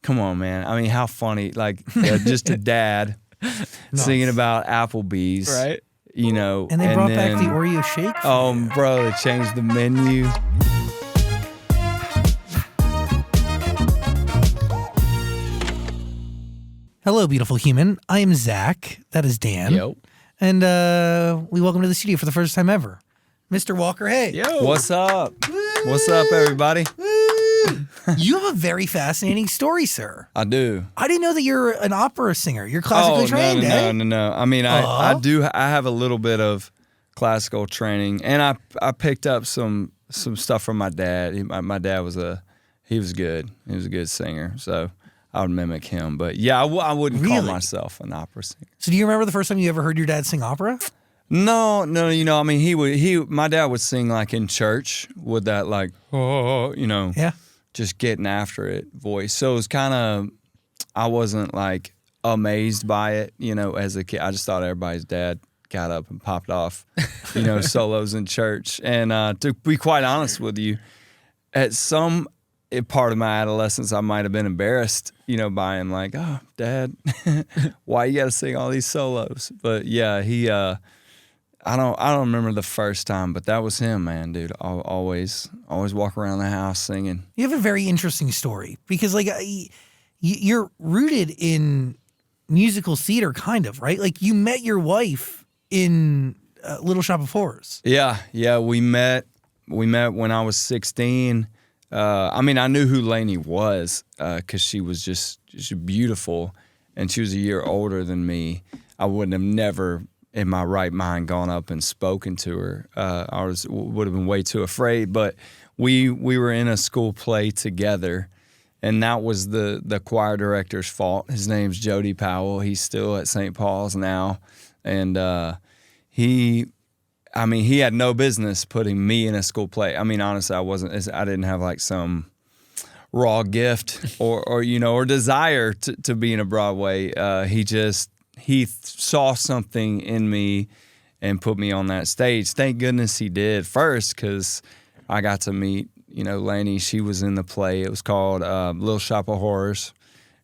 Come on, man. I mean, how funny. Like, just a dad singing about Applebee's. Right. You know. And they brought back the Oreo shake. Oh, bro, they changed the menu. Hello, beautiful human. I am Zach. That is Dan. Yo. And we welcome to the studio for the first time ever, Mr. Walker. Hey. Yo. What's up? What's up, everybody? You have a very fascinating story, sir. I do. I didn't know that you're an opera singer. You're classically trained, No. I mean, I do. I have a little bit of classical training, and I picked up some stuff from my dad. My dad was good. He was a good singer, so I would mimic him. But yeah, I wouldn't call myself an opera singer. So do you remember the first time you ever heard your dad sing opera? No. You know, I mean, my dad would sing like in church with that like, Yeah. just getting after it voice. So it was kind of, I wasn't like amazed by it, you know, as a kid. I just thought everybody's dad got up and popped off, solos in church. And to be quite honest with you, at some part of my adolescence, I might have been embarrassed, by him, like, oh, Dad, why you got to sing all these solos? But yeah, he, I don't remember the first time, but that was him, man, dude. Always walk around the house singing. You have a very interesting story because, like, you're rooted in musical theater, kind of, right? Like, you met your wife in Little Shop of Horrors. Yeah, we met when I was 16. I mean, I knew who Lainey was because she was just beautiful, and she was a year older than me. I wouldn't have never in my right mind gone up and spoken to her. I would have been way too afraid. But we were in a school play together, and that was the choir director's fault. His name's Jody Powell. He's still at St. Paul's now, and he had no business putting me in a school play. I mean, honestly, I didn't have like some raw gift or desire to be in a Broadway. He saw something in me and put me on that stage. Thank goodness he did first, because I got to meet, Lainey. She was in the play. It was called Little Shop of Horrors,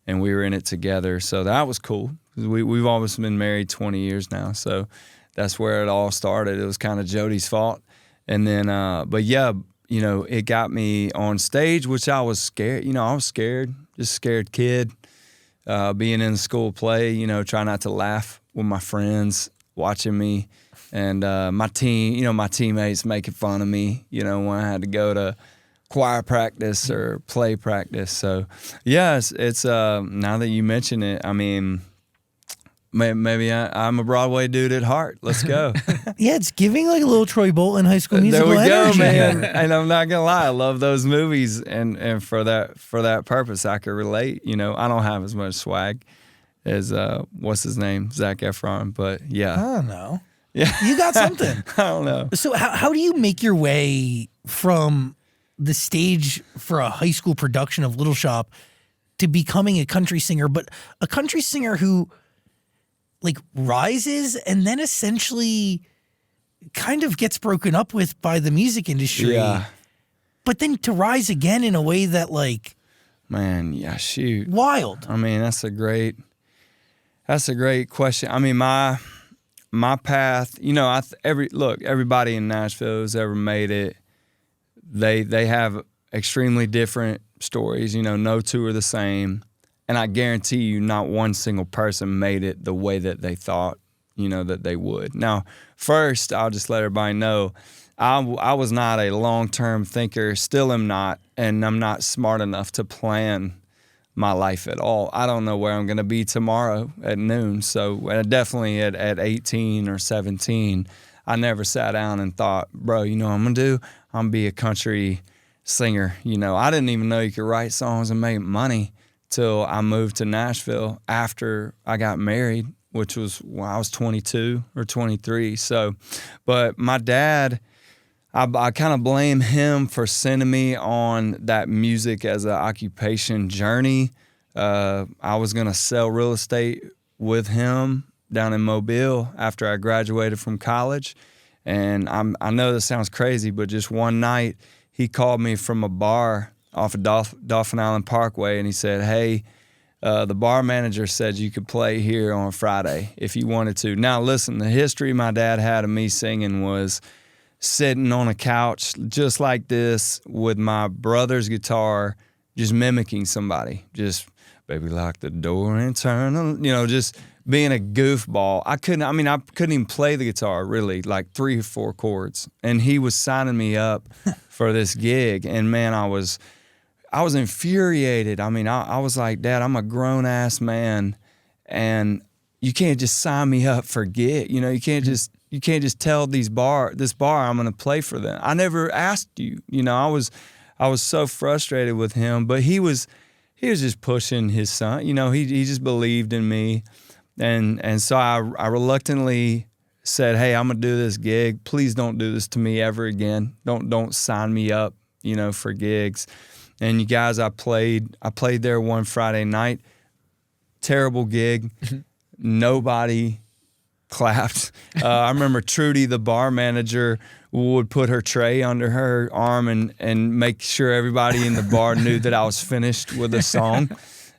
and we were in it together. So that was cool. We've always been married 20 years now, so that's where it all started. It was kind of Jody's fault. And then, but yeah, it got me on stage, which I was scared. I was scared, just a scared kid. Being in the school play, trying not to laugh with my friends watching me, and my teammates making fun of me, when I had to go to choir practice or play practice. So, yeah, it's now that you mention it, I mean, maybe I'm a Broadway dude at heart. Let's go. Yeah, it's giving like a little Troy Bolton High School Musical there we energy. Go, man. And I'm not gonna lie, I love those movies, and for that purpose, I could relate. I don't have as much swag as what's his name, Zac Efron, but yeah, I don't know. Yeah, you got something. I don't know. So how do you make your way from the stage for a high school production of Little Shop to becoming a country singer, but a country singer who like rises and then essentially kind of gets broken up with by the music industry. Yeah. But then to rise again in a way that like, man, yeah, shoot. Wild. I mean, that's a great question. I mean, my path, everybody in Nashville who's ever made it, they have extremely different stories. No two are the same. And I guarantee you not one single person made it the way that they thought, that they would. Now, first, I'll just let everybody know, I was not a long-term thinker, still am not, and I'm not smart enough to plan my life at all. I don't know where I'm going to be tomorrow at noon. So definitely at 18 or 17, I never sat down and thought, bro, what I'm going to do? I'm going to be a country singer. I didn't even know you could write songs and make money till I moved to Nashville after I got married, which was when I was 22 or 23. So, but my dad, I kind of blame him for sending me on that music as an occupation journey. I was going to sell real estate with him down in Mobile after I graduated from college. And I know this sounds crazy, but just one night he called me from a bar off of Dolphin Island Parkway, and he said, "Hey, the bar manager said you could play here on Friday if you wanted to." Now, listen, the history my dad had of me singing was sitting on a couch just like this with my brother's guitar, just mimicking somebody. Just, baby, lock the door and turn on, just being a goofball. I couldn't even play the guitar, really, like 3 or 4 chords. And he was signing me up for this gig. And, man, I was infuriated. I was like, "Dad, I'm a grown-ass man, and you can't just sign me up for gig. You can't just tell this bar I'm going to play for them. I never asked you." I was so frustrated with him, but he was just pushing his son. He just believed in me, and so I reluctantly said, "Hey, I'm gonna do this gig. Please don't do this to me ever again. Don't sign me up, for gigs." And you guys, I played there one Friday night. Terrible gig. Nobody clapped. I remember Trudy, the bar manager, would put her tray under her arm and make sure everybody in the bar knew that I was finished with the song.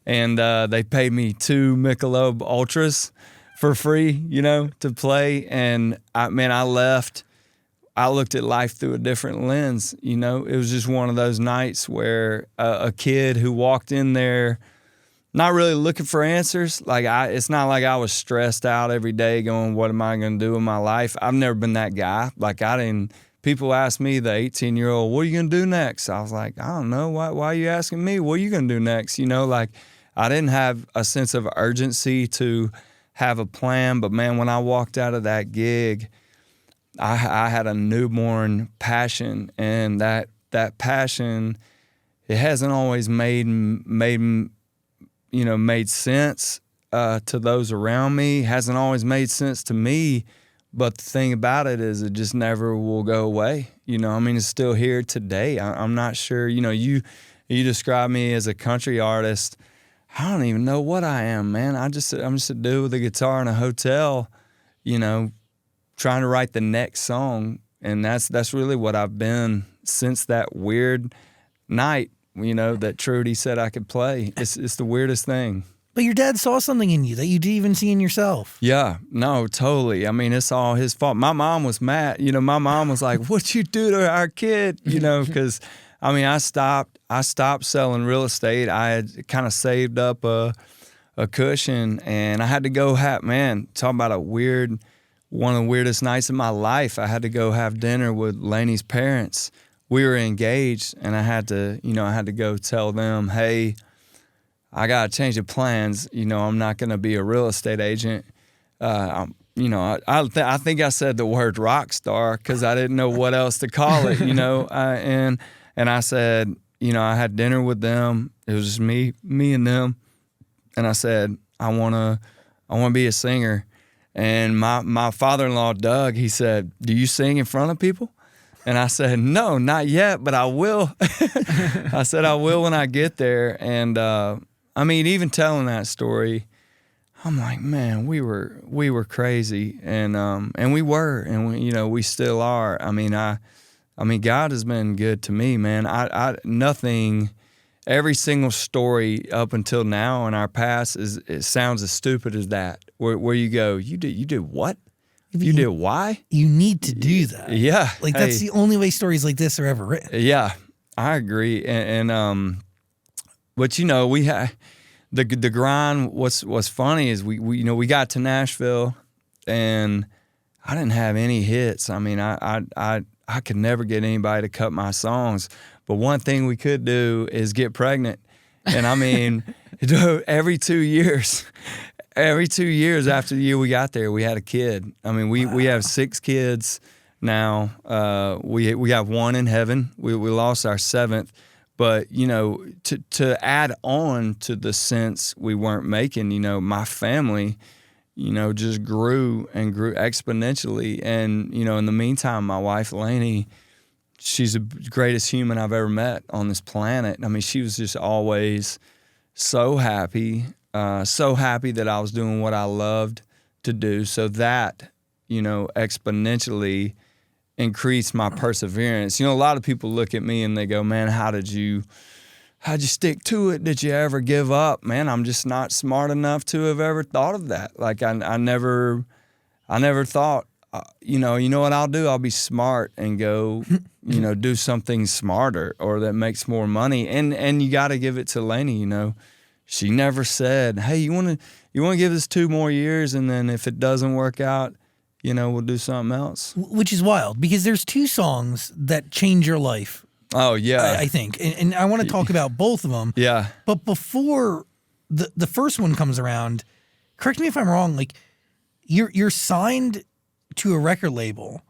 And they paid me 2 Michelob Ultras for free, to play. And I left. I looked at life through a different lens. It was just one of those nights where a kid who walked in there not really looking for answers. It's not like I was stressed out every day going, what am I going to do in my life? I've never been that guy. People ask me, the 18-year-old, what are you going to do next? I was like, I don't know. Why are you asking me? What are you going to do next? I didn't have a sense of urgency to have a plan. But, man, when I walked out of that gig, I had a newborn passion, and that passion, it hasn't always made sense to those around me. Hasn't always made sense to me, but the thing about it is it just never will go away. It's still here today. I'm not sure. You describe me as a country artist. I don't even know what I am, man. I'm just a dude with a guitar in a hotel, trying to write the next song, and that's really what I've been since that weird night, that Trudy said I could play. It's the weirdest thing. But your dad saw something in you that you didn't even see in yourself. Yeah, no, totally. It's all his fault. My mom was mad. My mom was like, "What'd you do to our kid?" Because I stopped selling real estate. I had kind of saved up a cushion, and I had to go talk about one of the weirdest nights of my life. I had to go have dinner with Laney's parents. We were engaged, and I had to go tell them, "Hey, I got to change the plans. I'm not going to be a real estate agent." I think I said the word rock star because I didn't know what else to call it, and I said, I had dinner with them. It was just me and them. And I said, I want to be a singer. And my father-in-law, Doug, he said, "Do you sing in front of people?" And I said, "No, not yet, but I will." I said, "I will when I get there." And even telling that story, I'm like, man, we were crazy, and we were, and we still are. God has been good to me, man. Nothing. Every single story up until now in our past it sounds as stupid as that. Where you go, you did what? You did why? You need to do that. Yeah. That's the only way stories like this are ever written. Yeah, I agree. But we had the grind. What's funny is we got to Nashville, and I didn't have any hits. I could never get anybody to cut my songs. But one thing we could do is get pregnant. And every 2 years after the year we got there, we had a kid. We have 6 kids now. We have 1 in heaven. We lost our 7th. But, to add on to the sense we weren't making, my family, just grew and grew exponentially. And, in the meantime, my wife, Lainey, she's the greatest human I've ever met on this planet. She was just always so happy that I was doing what I loved to do. So that, exponentially increased my perseverance. A lot of people look at me and they go, "Man, how did you how'd you stick to it? Did you ever give up? Man, I'm just not smart enough to have ever thought of that. Like I never thought, you know what I'll do? I'll be smart and go, do something smarter or that makes more money. And you got to give it to Lainey, She never said, hey, you want to give this 2 more years, and then if it doesn't work out, we'll do something else. Which is wild, because there's 2 songs that change your life. Oh, yeah. I think. And I want to talk about both of them. Yeah. But before the first one comes around, correct me if I'm wrong, like you're signed to a record label.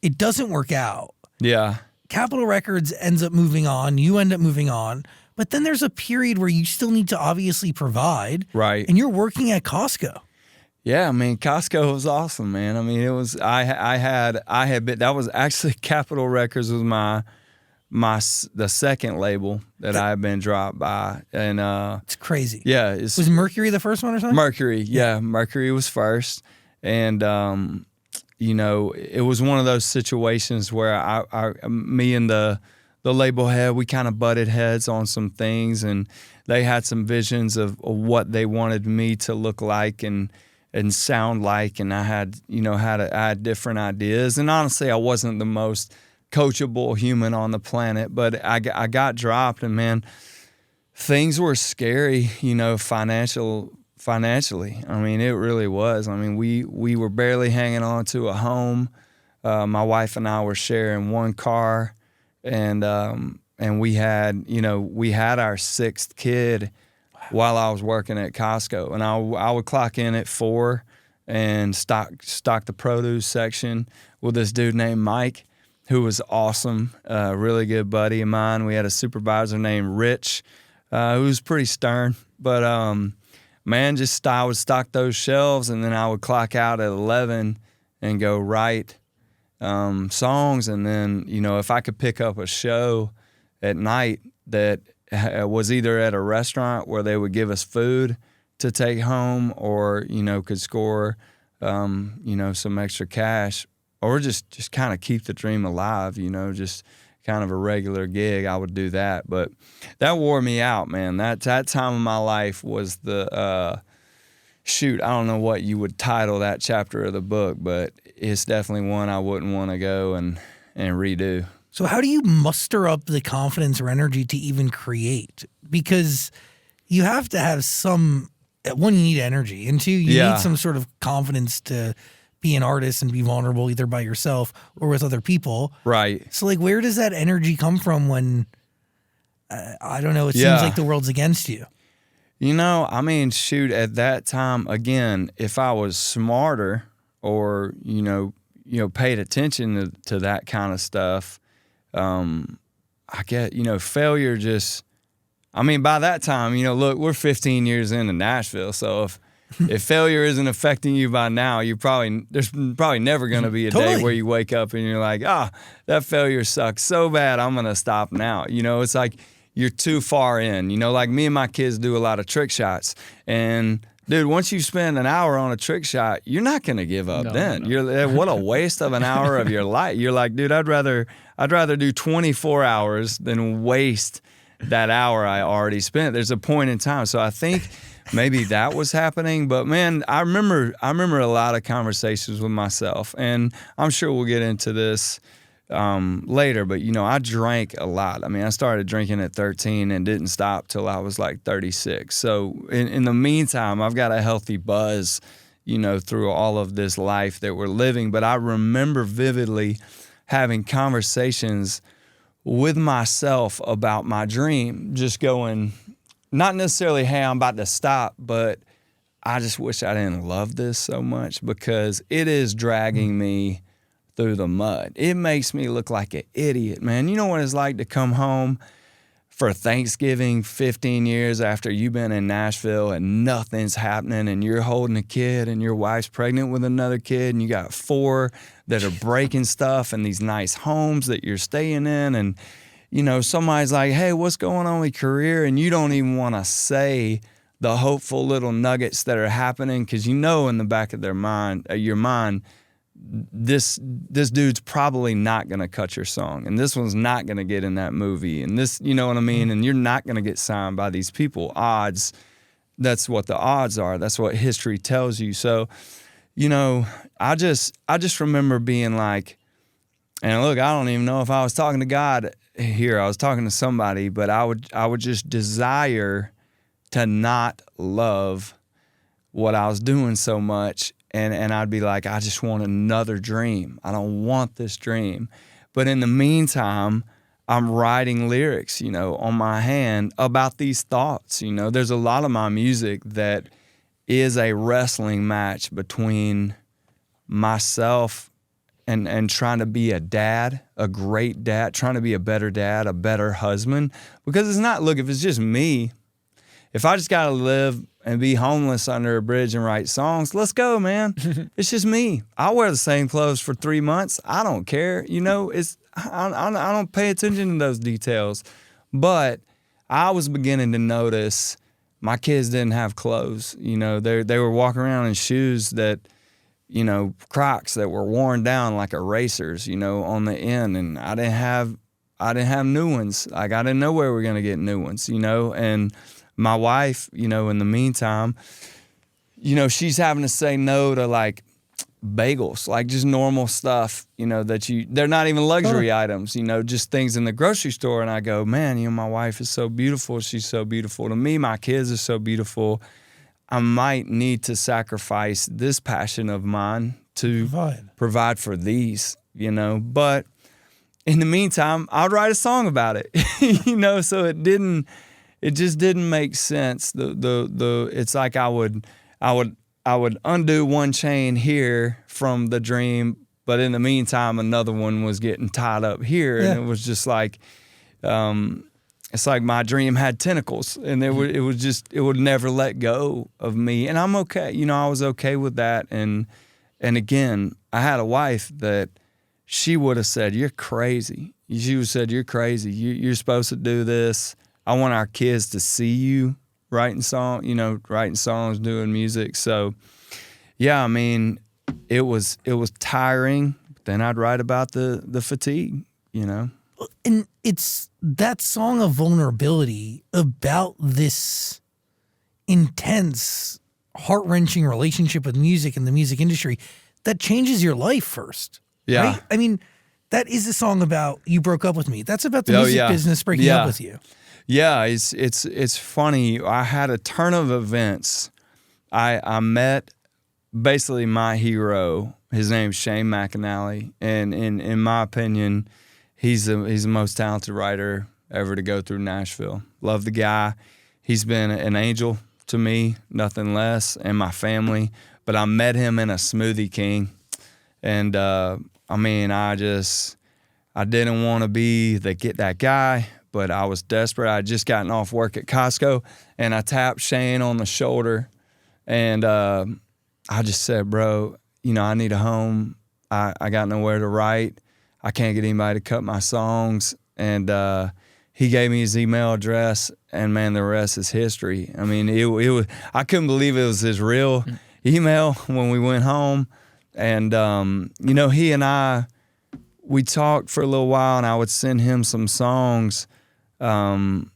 It doesn't work out. Yeah. Capitol Records ends up moving on. You end up moving on. But then there's a period where you still need to obviously provide. Right. And you're working at Costco. Yeah, I mean, Costco was awesome, man. I mean, it was, I had been, that was actually Capitol Records was the second label that I had been dropped by. And it's crazy. Yeah. Was Mercury the first one or something? Mercury. Yeah. Mercury was first. And, it was one of those situations where me and the label head, we kind of butted heads on some things, and they had some visions of what they wanted me to look like and sound like. And I had, I had different ideas. And honestly, I wasn't the most coachable human on the planet, but I got dropped, and man, things were scary, financially. I mean, it really was. I mean, we were barely hanging on to a home. My wife and I were sharing one car, and we had our 6th kid while I was working at Costco, and I would clock in at 4 and stock the produce section with this dude named Mike, who was awesome, a really good buddy of mine. We had a supervisor named Rich, who was pretty stern, but man, I would stock those shelves, and then I would clock out at 11 and go write songs. And then, if I could pick up a show at night that was either at a restaurant where they would give us food to take home, or, could score, some extra cash, or just kind of keep the dream alive, just kind of a regular gig, I would do that. But that wore me out, man. That time of my life was the I don't know what you would title that chapter of the book, but it's definitely one I wouldn't want to go and redo. So how do you muster up the confidence or energy to even create? Because you have to have some, one, you need energy, and 2, you need some sort of confidence to be an artist and be vulnerable either by yourself or with other people. Right. So like, where does that energy come from when, I don't know, it seems like the world's against you? I mean, shoot, at that time, again, if I was smarter or, paid attention to that kind of stuff, I get, failure just, I mean, by that time, look, we're 15 years into Nashville. So if failure isn't affecting you by now, there's probably never going to be a day where you wake up and you're like, that failure sucks so bad, I'm going to stop now. It's like you're too far in. Like me and my kids do a lot of trick shots. And dude, once you spend an hour on a trick shot, you're not going to give up then. No. What a waste of an hour of your life. You're like, dude, I'd rather do 24 hours than waste that hour I already spent. There's a point in time. So I think maybe that was happening, but man, I remember a lot of conversations with myself, and I'm sure we'll get into this later, but I drank a lot. I mean, I started drinking at 13 and didn't stop till I was like 36. So in the meantime, I've got a healthy buzz, through all of this life that we're living. But I remember vividly having conversations with myself about my dream, just going, not necessarily, hey, I'm about to stop, but I just wish I didn't love this so much, because it is dragging me through the mud. It makes me look like an idiot, man. You know what it's like to come home for Thanksgiving 15 years after you've been in Nashville and nothing's happening, and you're holding a kid and your wife's pregnant with another kid, and you got 4 that are breaking stuff in these nice homes that you're staying in, and somebody's like, hey, what's going on with your career? And you don't even want to say the hopeful little nuggets that are happening, because in the back of your mind, this dude's probably not going to cut your song, and this one's not going to get in that movie, and this, you know what I mean? And you're not going to get signed by these people. Odds, that's what the odds are. That's what history tells you. So, you know, I just remember being like, and look, I don't even know if I was talking to God here. I was talking to somebody, but I would just desire to not love what I was doing so much. And I'd be like, I just want another dream. I don't want this dream. But in the meantime, I'm writing lyrics, you know, on my hand about these thoughts. You know, there's a lot of my music that is a wrestling match between myself and trying to be a dad, a great dad, trying to be a better dad, a better husband. Because it's not, look, if it's just me, if I just got to live and be homeless under a bridge and write songs, let's go, man. It's just me. I'll wear the same clothes for 3 months. I don't care. You know, I don't pay attention to those details. But I was beginning to notice my kids didn't have clothes. You know, they were walking around in shoes that, you know, Crocs that were worn down like erasers, you know, on the end. And I didn't have new ones. Like, I didn't know where we were going to get new ones, you know. And my wife, you know, in the meantime, you know, she's having to say no to like bagels, like just normal stuff, you know, they're not even luxury items, you know, just things in the grocery store. And I go, man, you know, my wife is so beautiful. She's so beautiful to me. My kids are so beautiful. I might need to sacrifice this passion of mine to provide for these, you know, but in the meantime, I'd write a song about it, you know, so it just didn't make sense. It's like I would undo one chain here from the dream, but in the meantime, another one was getting tied up here, and it was just like, it's like my dream had tentacles, and it would never let go of me, and I'm okay. You know, I was okay with that, and again, I had a wife that she would have said, "You're crazy." She would have said, "You're crazy. You're supposed to do this. I want our kids to see you writing songs, doing music." So, yeah, I mean, it was tiring. Then I'd write about the fatigue, you know. And it's that song of vulnerability about this intense, heart-wrenching relationship with music and the music industry that changes your life first. Yeah. Right? I mean, that is a song about you broke up with me. That's about the music business breaking up with you. Yeah, it's funny. I had a turn of events. I met basically my hero. His name's Shane McAnally, and in my opinion, he's the most talented writer ever to go through Nashville. Love the guy. He's been an angel to me, nothing less, and my family. But I met him in a Smoothie King, and I mean, I didn't want to be that guy. But I was desperate. I had just gotten off work at Costco, and I tapped Shane on the shoulder, and I just said, "Bro, you know, I need a home. I got nowhere to write. I can't get anybody to cut my songs." And he gave me his email address, and man, the rest is history. I mean, it was. I couldn't believe it was his real email when we went home, and you know, he and we talked for a little while, and I would send him some songs. And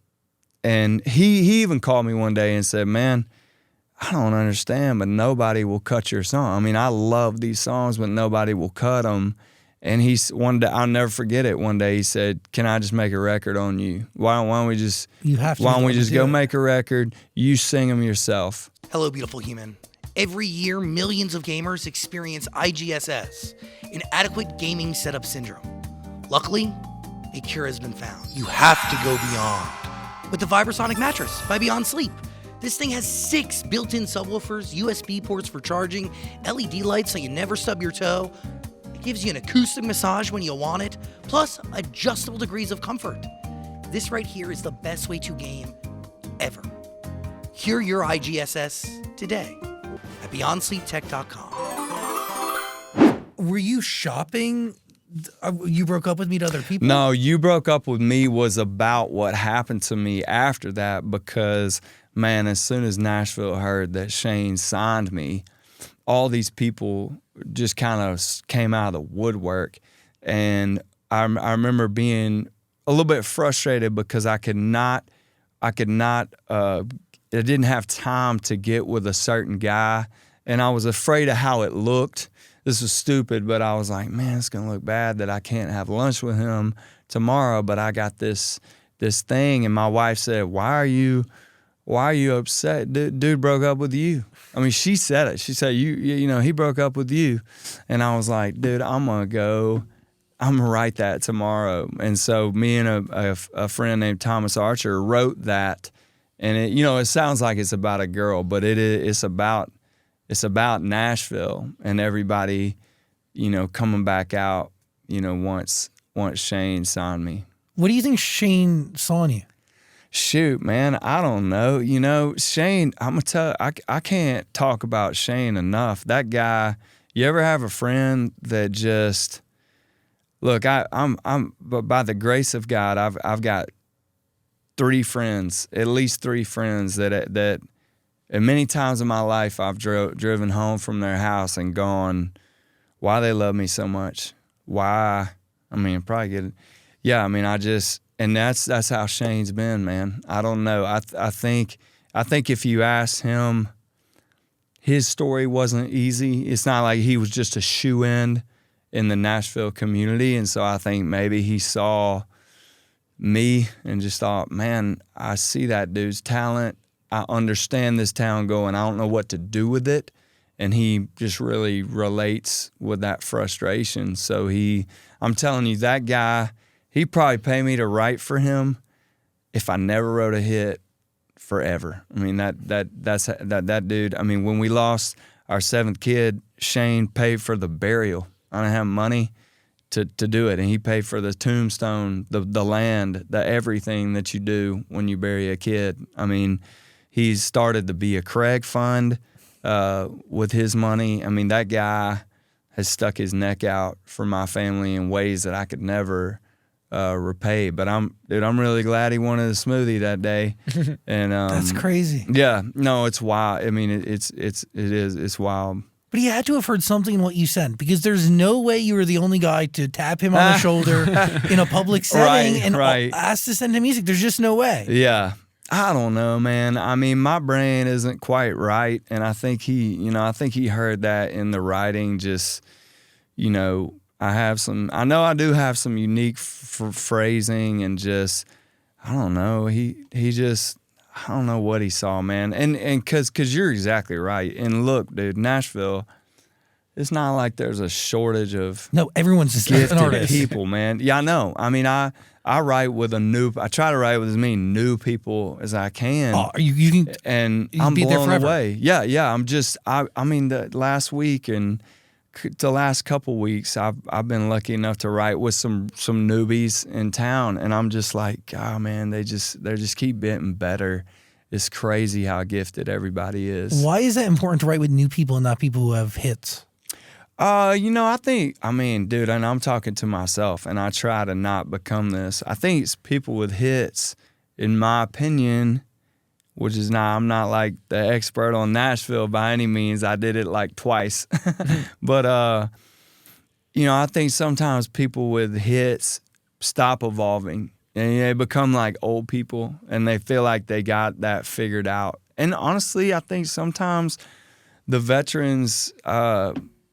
he even called me one day and said, "Man, I don't understand, but nobody will cut your song. I mean, I love these songs, but nobody will cut them." And one day, I'll never forget it. One day he said, "Can I just make a record on you? Why don't we just go make a record? You sing them yourself." Hello, beautiful human. Every year, millions of gamers experience IGSS, inadequate gaming setup syndrome. Luckily, a cure has been found. You have to go beyond with the Vibrasonic mattress by Beyond Sleep. This thing has 6 built-in subwoofers, USB ports for charging, LED lights so you never stub your toe. It gives you an acoustic massage when you want it, plus adjustable degrees of comfort. This right here is the best way to game ever. Cure your IGSS today at BeyondSleepTech.com. Were you shopping? You broke up with me to other people? No, You Broke Up With Me was about what happened to me after that, because, man, as soon as Nashville heard that Shane signed me, all these people just kind of came out of the woodwork. And I remember being a little bit frustrated because I didn't have time to get with a certain guy, and I was afraid of how it looked. This was stupid, but I was like, man, it's gonna look bad that I can't have lunch with him tomorrow, but I got this thing. And my wife said, why are you upset? Dude broke up with you. I mean, she said it. She said, you know, he broke up with you. And I was like, dude, I'm gonna write that tomorrow. And so me and a friend named Thomas Archer wrote that. And it, you know, it sounds like it's about a girl, but it's about Nashville and everybody, you know, coming back out, you know, once Shane signed me. What do you think Shane saw in you? Shoot, man, I don't know. You know, Shane, I'm gonna tell you, I can't talk about Shane enough. That guy, you ever have a friend that just, look, but by the grace of God, I've got at least three friends that and many times in my life I've driven home from their house and gone, why they love me so much? Why? I mean, probably get it. Yeah, I mean, and that's how Shane's been, man. I don't know. I think if you ask him, his story wasn't easy. It's not like he was just a shoe-in in the Nashville community. And so I think maybe he saw me and just thought, man, I see that dude's talent. I understand this town going, I don't know what to do with it. And he just really relates with that frustration. So I'm telling you, that guy, he'd probably pay me to write for him if I never wrote a hit forever. I mean, that dude, I mean, when we lost our seventh kid, Shane paid for the burial. I didn't have money to do it. And he paid for the tombstone, the land, the everything that you do when you bury a kid. I mean, he's started the Be a Craig Fund with his money. I mean, that guy has stuck his neck out for my family in ways that I could never repay. But I'm really glad he wanted a smoothie that day. And that's crazy. Yeah, no, it's wild. I mean, it's wild. But he had to have heard something in what you said, because there's no way you were the only guy to tap him on the shoulder in a public setting and ask to send him music. There's just no way. Yeah. I don't know, man. I mean, my brain isn't quite right, and I think he heard that in the writing. Just, you know, I do have some unique phrasing, and just, I don't know. He just, I don't know what he saw, man. And cause you're exactly right. And look, dude, Nashville, it's not like there's a shortage of everyone's just an artist. People, man. Yeah, I know. I mean, I write with I try to write with as many new people as I can. Oh, you can, and you I'm be blown there away. Yeah. I mean, the last week and the last couple weeks, I've been lucky enough to write with some newbies in town, and I'm just like, God, man, they just keep getting better. It's crazy how gifted everybody is. Why is that important to write with new people and not people who have hits? You know, dude, and I'm talking to myself, and I try to not become this. I think it's people with hits, in my opinion, which is I'm not like the expert on Nashville by any means. I did it like twice. But, you know, I think sometimes people with hits stop evolving, and they become like old people, and they feel like they got that figured out. And honestly, I think sometimes the veterans,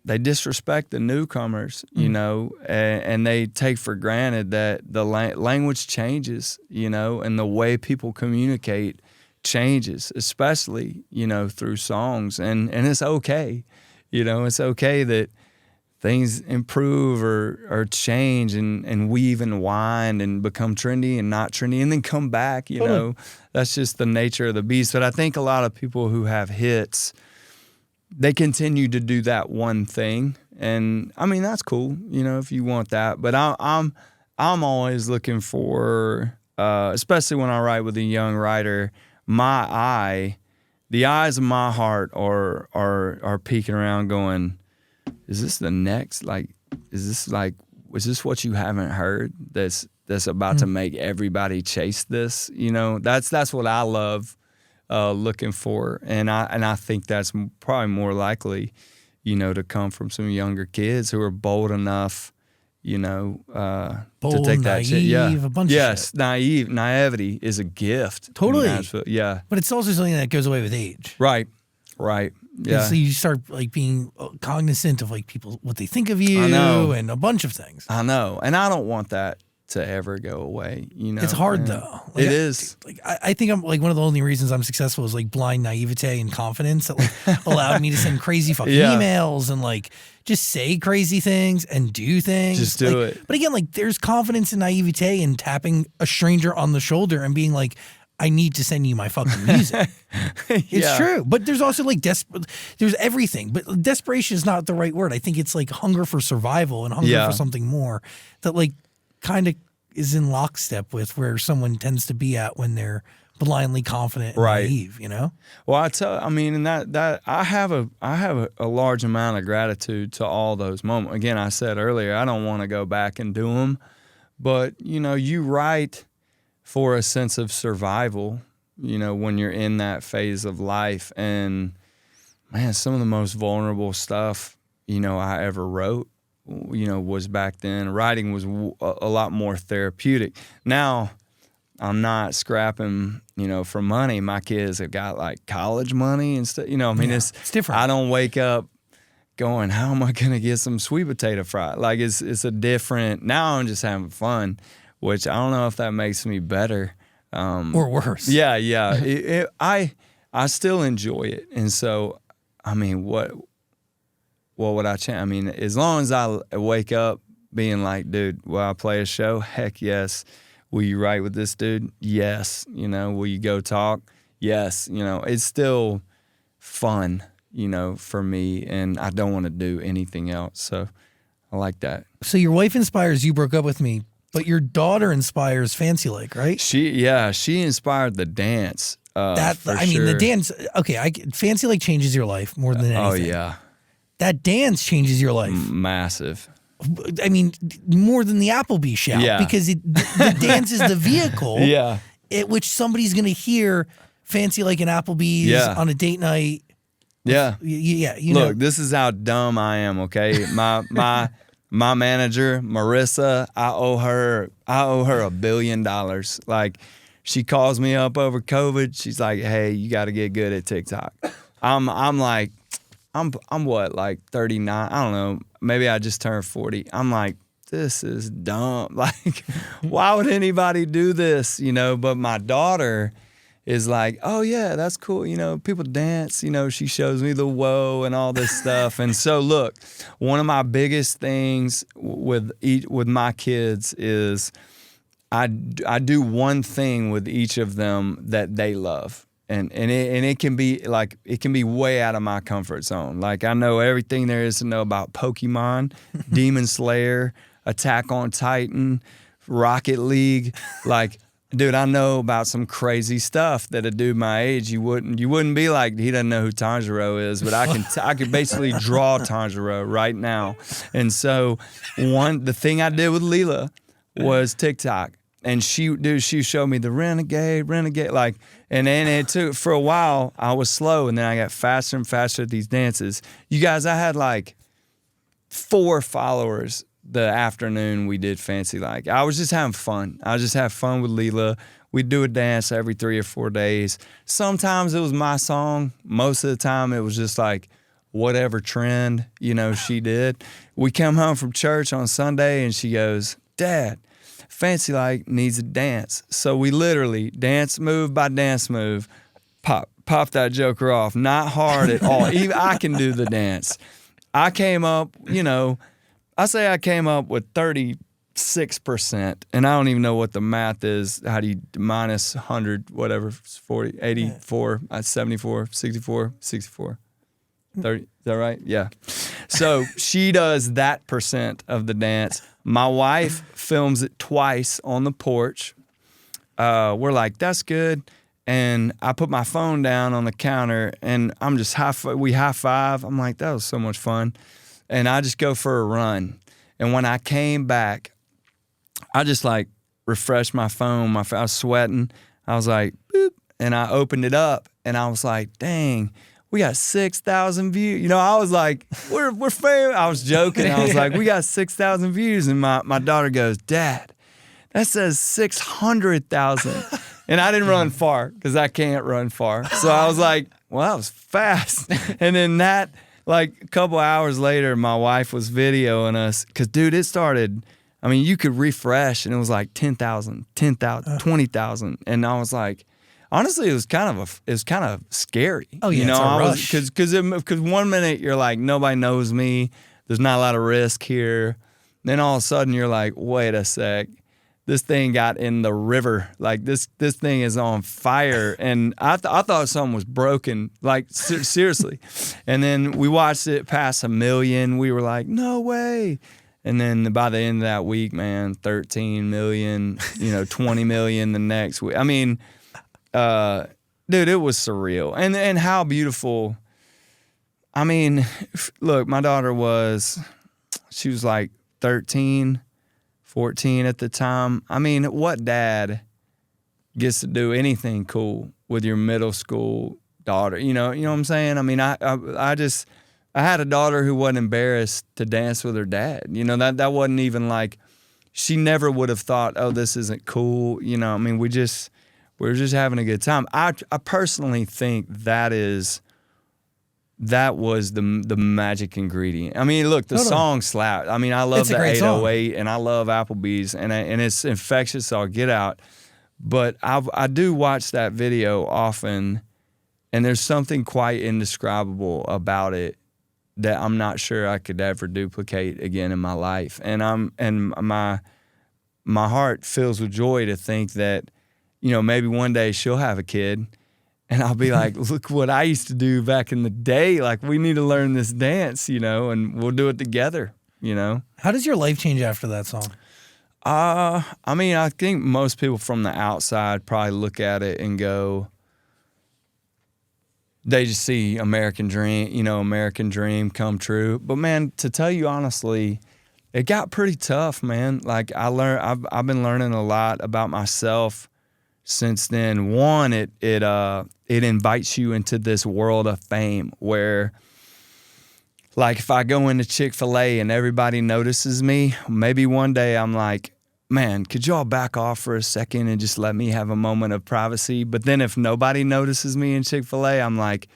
they disrespect the newcomers, you know, and they take for granted that the language changes, you know, and the way people communicate changes, especially, you know, through songs. And it's okay, you know, it's okay that things improve or change and weave and wind and become trendy and not trendy and then come back, you know. That's just the nature of the beast. But I think a lot of people who have hits, they continue to do that one thing, and I mean that's cool, you know, if you want that. But I'm always looking for, especially when I write with a young writer, the eyes of my heart are peeking around, going, is this the next? Like, is this what you haven't heard? That's about to make everybody chase this. You know, that's what I love. Looking for, and I think that's probably more likely, to come from some younger kids who are bold enough, to Bold, take that shit. Yeah. naive, a bunch of yes, shit. naivety is a gift. in Totally. Nashville. Yeah. But it's also something that goes away with age. Right. Yeah. So you start like being cognizant of like people, what they think of you I know. and a bunch of things. I know. And I don't want that to ever go away. It's hard and though. Like, it is. I think I'm like one of the only reasons I'm successful is like blind naivete and confidence that like allowed me to send crazy fucking Yeah. emails and like just say crazy things and do things. Just do Like, it. But again, like there's confidence and naivete in tapping a stranger on the shoulder and being like, I need to send you my fucking music. It's Yeah. true. But there's also like there's everything. But desperation is not the right word. I think it's like hunger for survival and hunger Yeah. for something more that like kind of is in lockstep with where someone tends to be at when they're blindly confident and Right. naive, Well, and that I have a large amount of gratitude to all those moments. Again, I said earlier, I don't want to go back and do them, but you write for a sense of survival, when you're in that phase of life. And man, some of the most vulnerable stuff, I ever wrote, was back then. Writing was a lot more therapeutic. Now, I'm not scrapping, for money. My kids have got like college money and stuff. It's different. I don't wake up going, how am I going to get some sweet potato fry? Like it's a different, now I'm just having fun, which I don't know if that makes me better. or worse. Yeah. I still enjoy it. And so, what would I change? As long as I wake up being like, dude, will I play a show? Heck yes. Will you write with this dude? Yes. Will you go talk? Yes. It's still fun, for me, and I don't want to do anything else. So I like that. So your wife inspires You Broke Up With Me, but your daughter inspires Fancy Like, right? She inspired the dance. The dance. Okay, Fancy Like changes your life more than anything. Oh yeah, That dance changes your life. massive. More than the Applebee shout, Yeah. because the dance is the vehicle Yeah, at which somebody's going to hear Fancy Like an Applebee's Yeah. on a date night. yeah. Yeah, Look, this is how dumb I am. Okay, my manager Marissa, I owe her $1 billion. Like, she calls me up over COVID. She's like, "Hey, you got to get good at TikTok." I'm like, I'm what, like 39? I don't know. Maybe I just turned 40. I'm like, this is dumb. Like, why would anybody do this? But my daughter is like, oh yeah, that's cool. People dance. She shows me the whoa and all this stuff. And so look, one of my biggest things with my kids is I do one thing with each of them that they love. And it can be like, it can be way out of my comfort zone. Like, I know everything there is to know about Pokemon, Demon Slayer, Attack on Titan, Rocket League. Like, dude, I know about some crazy stuff that a dude my age, you wouldn't be like, he doesn't know who Tanjiro is, but I could basically draw Tanjiro right now. And so the thing I did with Leela was TikTok. And she showed me the renegade, like, and then it took, for a while, I was slow, and then I got faster and faster at these dances. You guys, I had like 4 followers the afternoon we did Fancy Like. I was just having fun. I just have fun with Leela. We'd do a dance every 3 or 4 days. Sometimes it was my song. Most of the time it was just like whatever trend, she did. We come home from church on Sunday, and she goes, "Dad, Fancy Like needs a dance." So we literally dance move by dance move, pop that joker off. Not hard at all. Even I can do the dance. I came up, I say I came up with 36%, and I don't even know what the math is. How do you minus 100, whatever, 40, 84, 74, 64, 64, 30, is that right? Yeah. So she does that percent of the dance. My wife films it twice on the porch. We're like, that's good. And I put my phone down on the counter, and I'm just we high five. I'm like, that was so much fun. And I just go for a run. And when I came back, I just like refreshed my phone. I was sweating. I was like, boop. And I opened it up, and I was like, dang, we got 6,000 views. You know, I was like, we're famous. I was joking. I was like, we got 6,000 views. And my daughter goes, Dad, that says 600,000. And I didn't run far because I can't run far. So I was like, well, that was fast. And then that, like a couple hours later, my wife was videoing us because, dude, it started. I mean, you could refresh and it was like 10,000, 10,000, 20,000. And I was like, honestly, it was kind of scary. Oh, yeah, you know, it's a I rush. was because 1 minute you're like, nobody knows me. There's not a lot of risk here. Then all of a sudden you're like, wait a sec. This thing got in the river. Like this thing is on fire. And I thought something was broken, like seriously. And then we watched it pass 1 million. We were like, no way. And then by the end of that week, man, 13 million, 20 million the next week. I mean, dude, it was surreal. And how beautiful. I mean, look, my daughter she was like 13, 14 at the time. I mean, what dad gets to do anything cool with your middle school daughter? You know what I'm saying? I mean, I had a daughter who wasn't embarrassed to dance with her dad. You know, that wasn't even like, she never would have thought, oh, this isn't cool. You know, I mean, we were just having a good time. I personally think that was the magic ingredient. I mean, look, the song slapped. I mean, I love the 808 and I love Applebee's and it's infectious, so I'll get out. But I do watch that video often, and there's something quite indescribable about it that I'm not sure I could ever duplicate again in my life. And my heart fills with joy to think that, maybe one day she'll have a kid and I'll be like, look what I used to do back in the day. Like, we need to learn this dance, and we'll do it together, How does your life change after that song? I mean, I think most people from the outside probably look at it and go, they just see American dream come true. But man, to tell you honestly, it got pretty tough, man. Like I've been learning a lot about myself since then. One, it invites you into this world of fame where, like, if I go into Chick-fil-A and everybody notices me, maybe one day I'm like, man, could y'all back off for a second and just let me have a moment of privacy? But then if nobody notices me in Chick-fil-A, I'm like,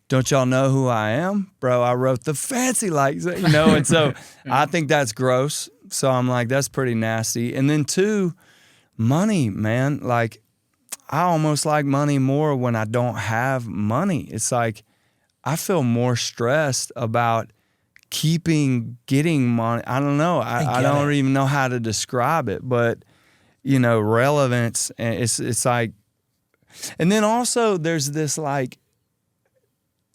don't y'all know who I am? Bro, I wrote the fancy lights, and so I think that's gross. So I'm like, that's pretty nasty. And then two, money, man. Like, I almost like money more when I don't have money. It's like, I feel more stressed about getting money. I don't know. I don't even know how to describe it, but relevance. And it's like, and then also there's this like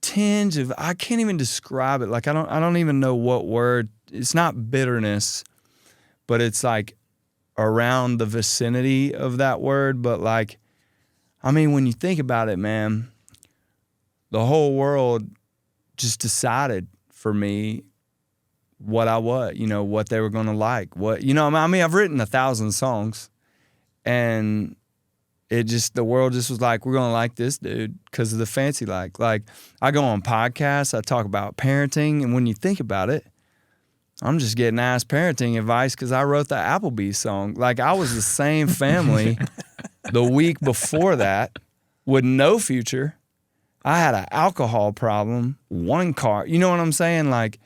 tinge of, I can't even describe it. Like, I don't even know what word. It's not bitterness, but it's like around the vicinity of that word. But like, I mean, when you think about it, man, the whole world just decided for me what I was, what they were going to like. I mean, I've written 1,000 songs, and the world just was like, we're going to like this dude because of the fancy like. Like, I go on podcasts, I talk about parenting, and when you think about it, I'm just getting asked parenting advice because I wrote the Applebee's song. Like, I was the same family the week before that with no future. I had an alcohol problem, one car. You know what I'm saying? Like,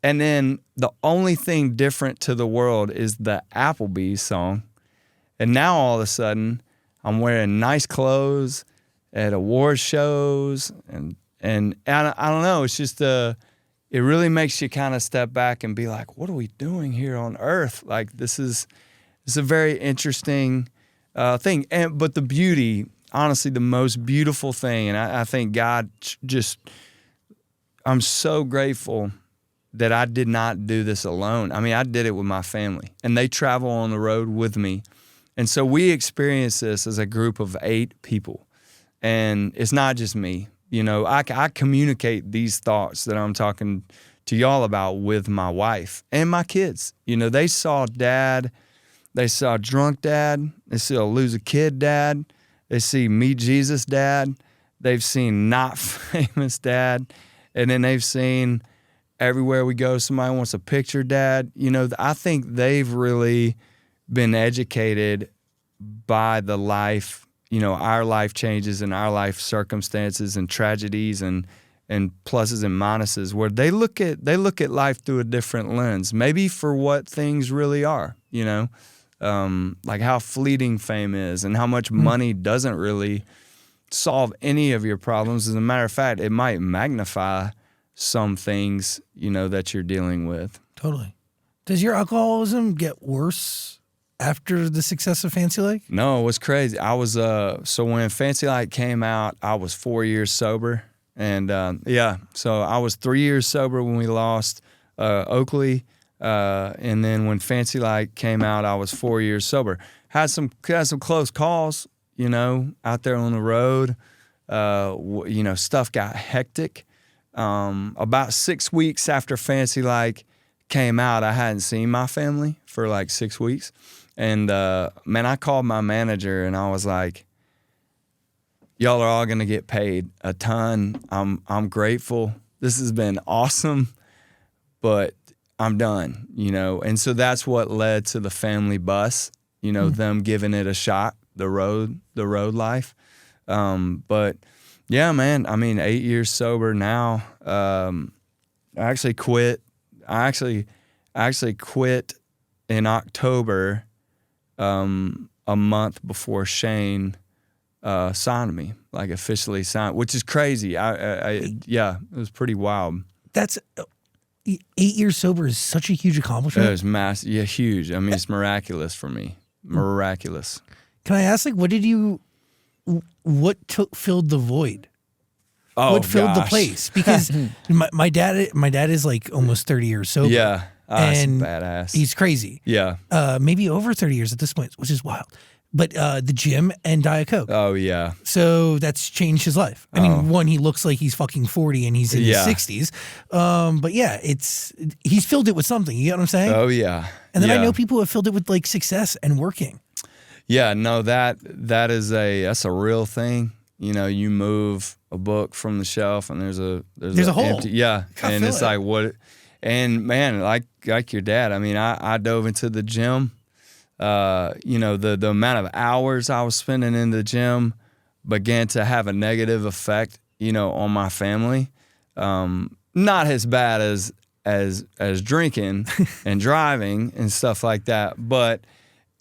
and then the only thing different to the world is the Applebee's song. And now all of a sudden, I'm wearing nice clothes at award shows. And I don't know, it's just, it really makes you kind of step back and be like, what are we doing here on earth? Like, this is a very interesting thing. But the beauty, honestly, the most beautiful thing, and I think God I'm so grateful that I did not do this alone. I mean, I did it with my family, and they travel on the road with me. And so we experience this as a group of 8 people, and it's not just me. I communicate these thoughts that I'm talking to y'all about with my wife and my kids. They saw dad, they saw drunk dad, they saw lose a kid dad, they see meet Jesus dad, they've seen not famous dad, and then they've seen everywhere we go, somebody wants a picture dad. You know, I think they've really been educated by the life, you know, our life changes and our life circumstances and tragedies and pluses and minuses, where they look at life through a different lens, maybe for what things really are, you know, like how fleeting fame is and how much money doesn't really solve any of your problems. As a matter of fact, it might magnify some things, you know, that you're dealing with. Totally. Does your alcoholism get worse after the success of Fancy Lake? No, it was crazy. I was so when Fancy Lake came out, I was 4 years sober, and so I was 3 years sober when we lost Oakley, and then when Fancy Lake came out, I was 4 years sober. Had some close calls, you know, out there on the road. You know, stuff got hectic. About 6 weeks after Fancy Lake came out, I hadn't seen my family for like 6 weeks. And, man, I called my manager and I was like, y'all are all going to get paid a ton. I'm grateful. This has been awesome, but I'm done, you know? And so that's what led to the family bus, you know, them giving it a shot, the road life. But yeah, man, I mean, 8 years sober now. I actually quit. I actually quit in October, a month before Shane signed me, like officially signed, which is crazy. Yeah, it was pretty wild. That's 8 years sober is such a huge accomplishment. It was massive. Yeah, huge. I mean, it's miraculous for me. Miraculous. Can I ask, like, what filled the void? Oh, what filled the gosh. place? Because my dad is like almost 30 years sober. Yeah. And that's badass. he's crazy. Yeah. Maybe over 30 years at this point, which is wild. But the gym and Diet Coke. Oh, yeah. So that's changed his life. I mean, one, he looks like he's fucking 40 and he's in his 60s. But yeah, he's filled it with something. You get what I'm saying? Oh, yeah. And then yeah. I know people have filled it with like success and working. Yeah, no, that's a real thing. You know, you move a book from the shelf and there's a hole. Empty, yeah. Can't And it's it. like what, and man, like your dad, I mean, I dove into the gym. You know, the amount of hours I was spending in the gym began to have a negative effect, you know, on my family. Not as bad as drinking and driving and stuff like that, but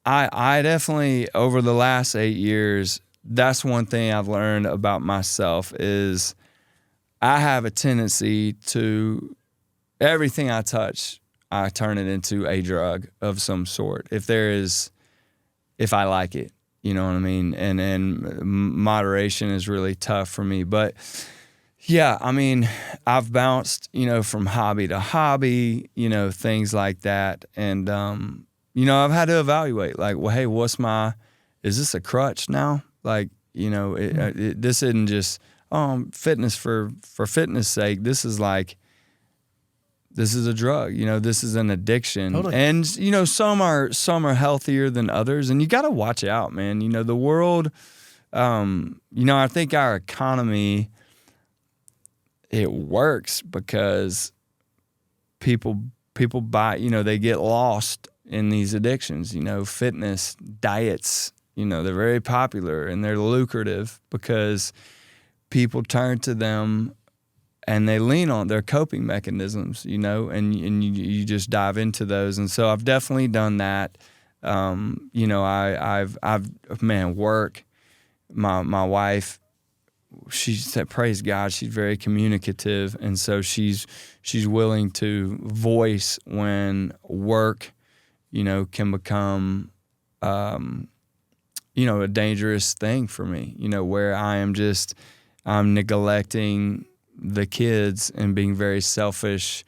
I definitely, over the last 8 years, that's one thing I've learned about myself is I have a tendency to, everything I touch, I turn it into a drug of some sort. If I like it, you know what I mean? And moderation is really tough for me. But yeah, I mean, I've bounced, you know, from hobby to hobby, you know, things like that. And, you know, I've had to evaluate, like, well, hey, is this a crutch now? Like, you know, this isn't just fitness for fitness sake. This is like, this is a drug, you know, this is an addiction. Totally. And, you know, some are healthier than others, and you got to watch out, man. You know, the world, you know, I think our economy, it works because people buy, you know, they get lost in these addictions, you know, fitness, diets, you know, they're very popular and they're lucrative because people turn to them and they lean on their coping mechanisms, you know, and you just dive into those. And so I've definitely done that. You know, I've work. My wife, she said, praise God, she's very communicative, and so she's willing to voice when work, you know, can become, you know, a dangerous thing for me. You know, where I'm neglecting the kids and being very selfish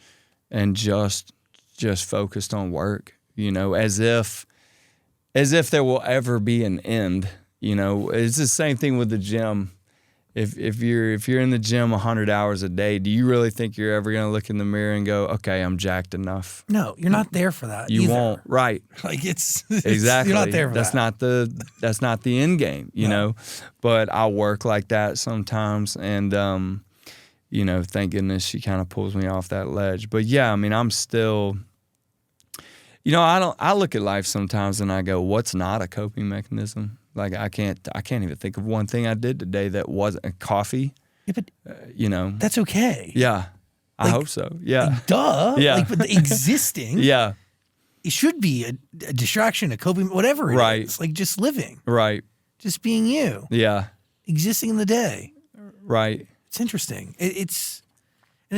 and just focused on work, you know, as if there will ever be an end. You know, it's the same thing with the gym. if you're in the gym 100 hours a day, do you really think you're ever going to look in the mirror and go, okay, I'm jacked enough? No, you're not there for that. You either. won't. Right. Like Exactly. You're not there for that's that. That's not the end game, you know. But I work like that sometimes, and you know, thank goodness she kind of pulls me off that ledge. But yeah, I mean, I'm still, you know, I look at life sometimes and I go, what's not a coping mechanism? Like I can't even think of one thing I did today that wasn't coffee. Yeah, but you know, that's okay. Yeah, I hope so. Yeah, like, duh. Yeah, like, but existing. Yeah, it should be a distraction, a coping, whatever it is. Like just living. Right. Just being you. Yeah. Existing in the day. Right. It's interesting. It's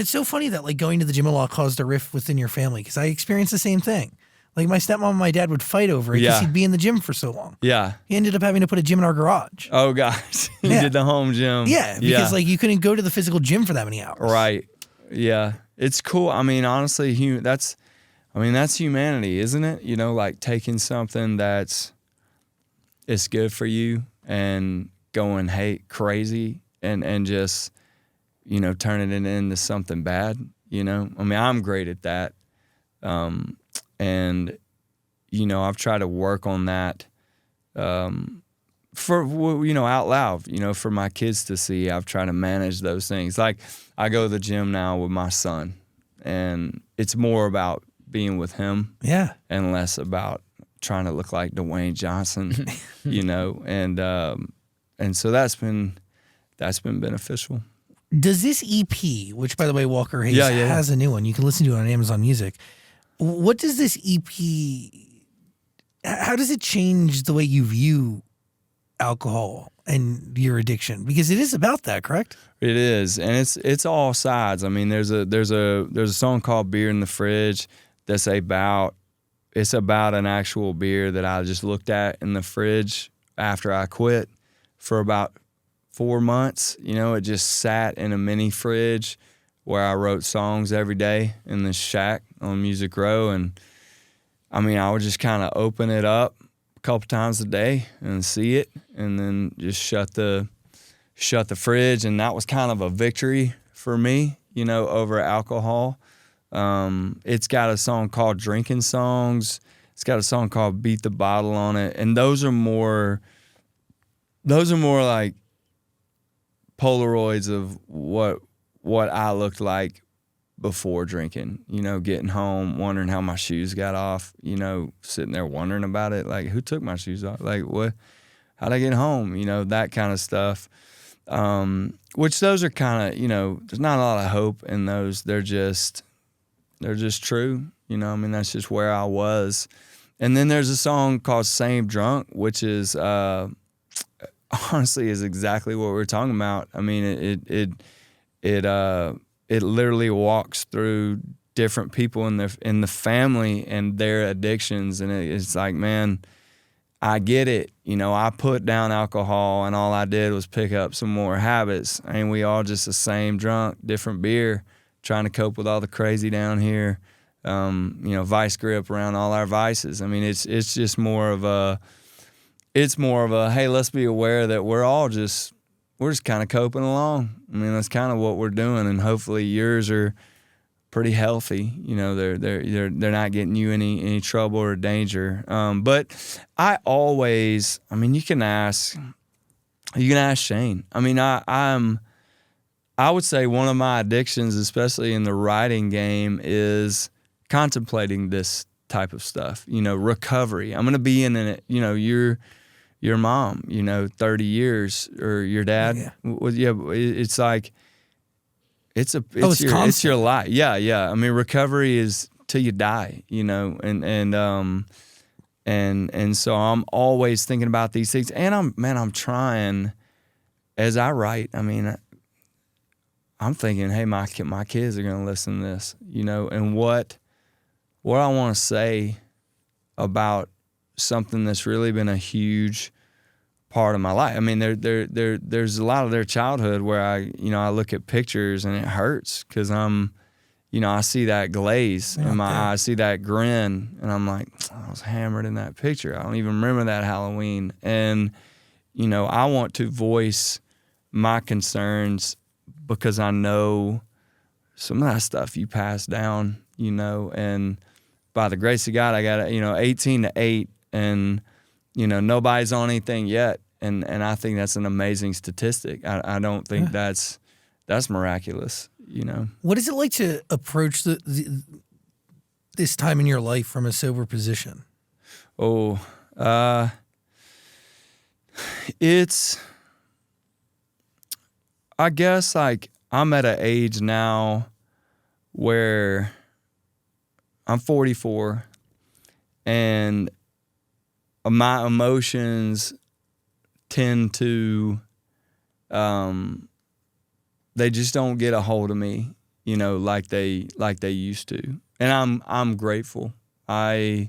so funny that like going to the gym a lot caused a rift within your family because I experienced the same thing. Like my stepmom and my dad would fight over it because he'd be in the gym for so long. Yeah. He ended up having to put a gym in our garage. Oh gosh. He did the home gym. Yeah, because like you couldn't go to the physical gym for that many hours. Right. Yeah. It's cool. I mean, honestly, that's humanity, isn't it? You know, like taking something it's good for you and going crazy and just, you know, turning it into something bad, you know? I mean, I'm great at that. And, you know, I've tried to work on that for, you know, out loud, you know, for my kids to see. I've tried to manage those things. Like I go to the gym now with my son, and it's more about being with him and less about trying to look like Dwayne Johnson, you know, and so that's been beneficial. Does this EP, which by the way, Walker Hayes has a new one, you can listen to it on Amazon Music. What does this EP, how does it change the way you view alcohol and your addiction? Because it is about that, correct? It is, and it's all sides. I mean, there's a song called "Beer in the Fridge" that's about an actual beer that I just looked at in the fridge after I quit for about 4 months. You know, it just sat in a mini fridge where I wrote songs every day in this shack on Music Row. And I mean, I would just kind of open it up a couple times a day and see it, and then just shut the fridge. And that was kind of a victory for me, you know, over alcohol. It's got a song called Drinking Songs. It's got a song called Beat the Bottle on it. And those are more like Polaroids of what I looked like before drinking, you know, getting home, wondering how my shoes got off, you know, sitting there wondering about it. Like, who took my shoes off? Like, how'd I get home? You know, that kind of stuff. Which those are kind of, you know, there's not a lot of hope in those. They're just true. You know, I mean, that's just where I was. And then there's a song called Same Drunk, which is, honestly is exactly what we're talking about. I mean, it literally walks through different people in the family and their addictions, and it's like, man, I get it. You know, I put down alcohol, and all I did was pick up some more habits. Ain't we all just the same drunk, different beer, trying to cope with all the crazy down here? You know, vice grip around all our vices. I mean, it's just more of a hey, let's be aware that we're just kind of coping along. I mean, that's kind of what we're doing, and hopefully yours are pretty healthy. You know, they're not getting you any trouble or danger. But I mean, you can ask Shane. I mean, I would say one of my addictions, especially in the writing game, is contemplating this type of stuff. You know, recovery. I'm going to be in it. You know, your mom, you know, 30 years, or your dad. Yeah. It's like, it's your life. Yeah. I mean, recovery is till you die, you know, and so I'm always thinking about these things, and I'm trying as I write. I mean, I'm thinking, hey, my kids are going to listen to this, you know, and what I want to say about something that's really been a huge part of my life. I mean, there's a lot of their childhood where I look at pictures and it hurts because I see that glaze in my eye, I see that grin, and I'm like, I was hammered in that picture. I don't even remember that Halloween. And, you know, I want to voice my concerns, because I know some of that stuff you pass down, and by the grace of God, I got 18 to 8, and nobody's on anything yet, and I think that's an amazing statistic. I don't think that's miraculous. What is it like to approach this time in your life from a sober position? Oh, it's, I guess, like, I'm at an age now where I'm 44, and my emotions tend to, they just don't get a hold of me, like they used to. And I'm grateful. I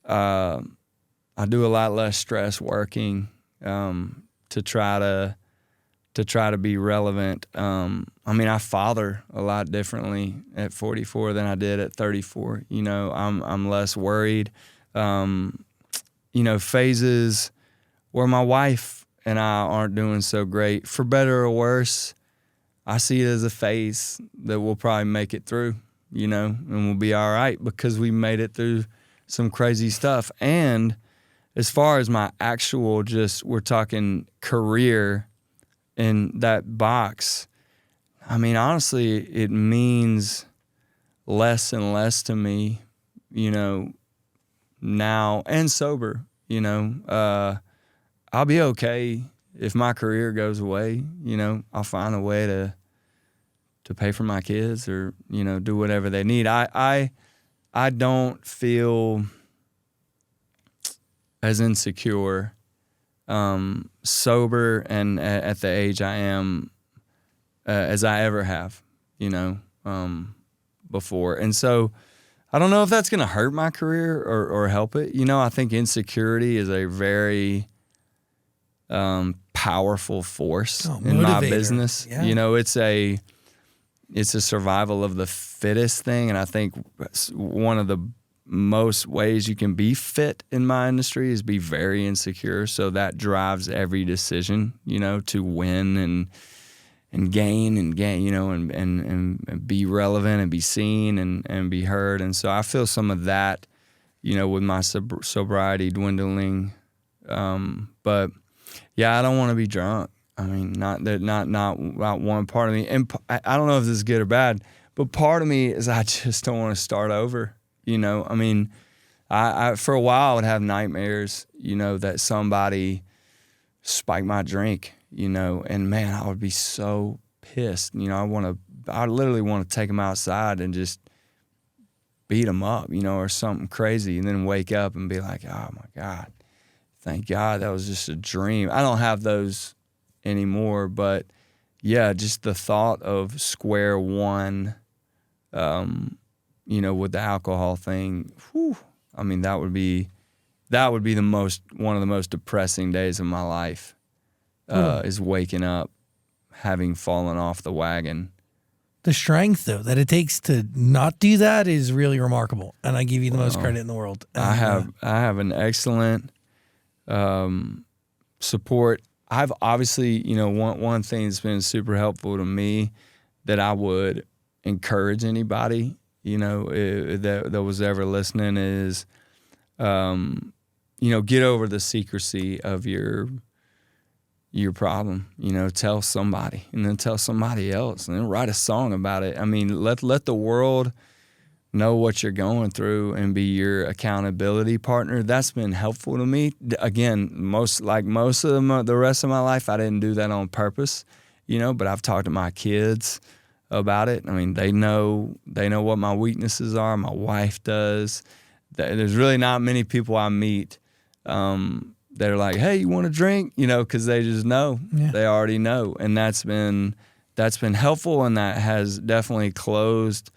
do a lot less stress working, to try to be relevant. I father a lot differently at 44 than I did at 34. I'm less worried. Phases where my wife and I aren't doing so great, for better or worse, I see it as a phase that we'll probably make it through, and we'll be all right because we made it through some crazy stuff. And as far as my actual, we're talking career in that box, honestly, it means less and less to me, now and sober, I'll be okay if my career goes away. I'll find a way to pay for my kids or, do whatever they need. I don't feel as insecure, sober and at the age I am, as I ever have, before. And so I don't know if that's going to hurt my career or help it. I think insecurity is a very powerful force in my business. Yeah. It's a survival of the fittest thing. And I think one of the most ways you can be fit in my industry is be very insecure. So that drives every decision, to win and gain, and be relevant and be seen and be heard. And so I feel some of that, with my sobriety dwindling. But yeah, I don't want to be drunk. Not one part of me. And I don't know if this is good or bad, but part of me is I just don't want to start over. I for a while I would have nightmares, that somebody spiked my drink, and man, I would be so pissed. I literally want to take them outside and just beat them up, or something crazy, and then wake up and be like, oh my God, thank God that was just a dream. I don't have those anymore, but yeah, just the thought of square one, with the alcohol thing, that would be one of the most depressing days of my life, is waking up having fallen off the wagon. The strength, though, that it takes to not do that is really remarkable, and I give you the most credit in the world. And, I have an excellent support. I've obviously, one thing that's been super helpful to me that I would encourage anybody, that was ever listening is, get over the secrecy of your problem, tell somebody, and then tell somebody else, and then write a song about it. Let the world know what you're going through and be your accountability partner. That's been helpful to me. Again, most of the rest of my life, I didn't do that on purpose, but I've talked to my kids about it. They know what my weaknesses are. My wife does. There's really not many people I meet that are like, hey, you want a drink? Because they just know. Yeah. They already know. And that's been helpful, and that has definitely closed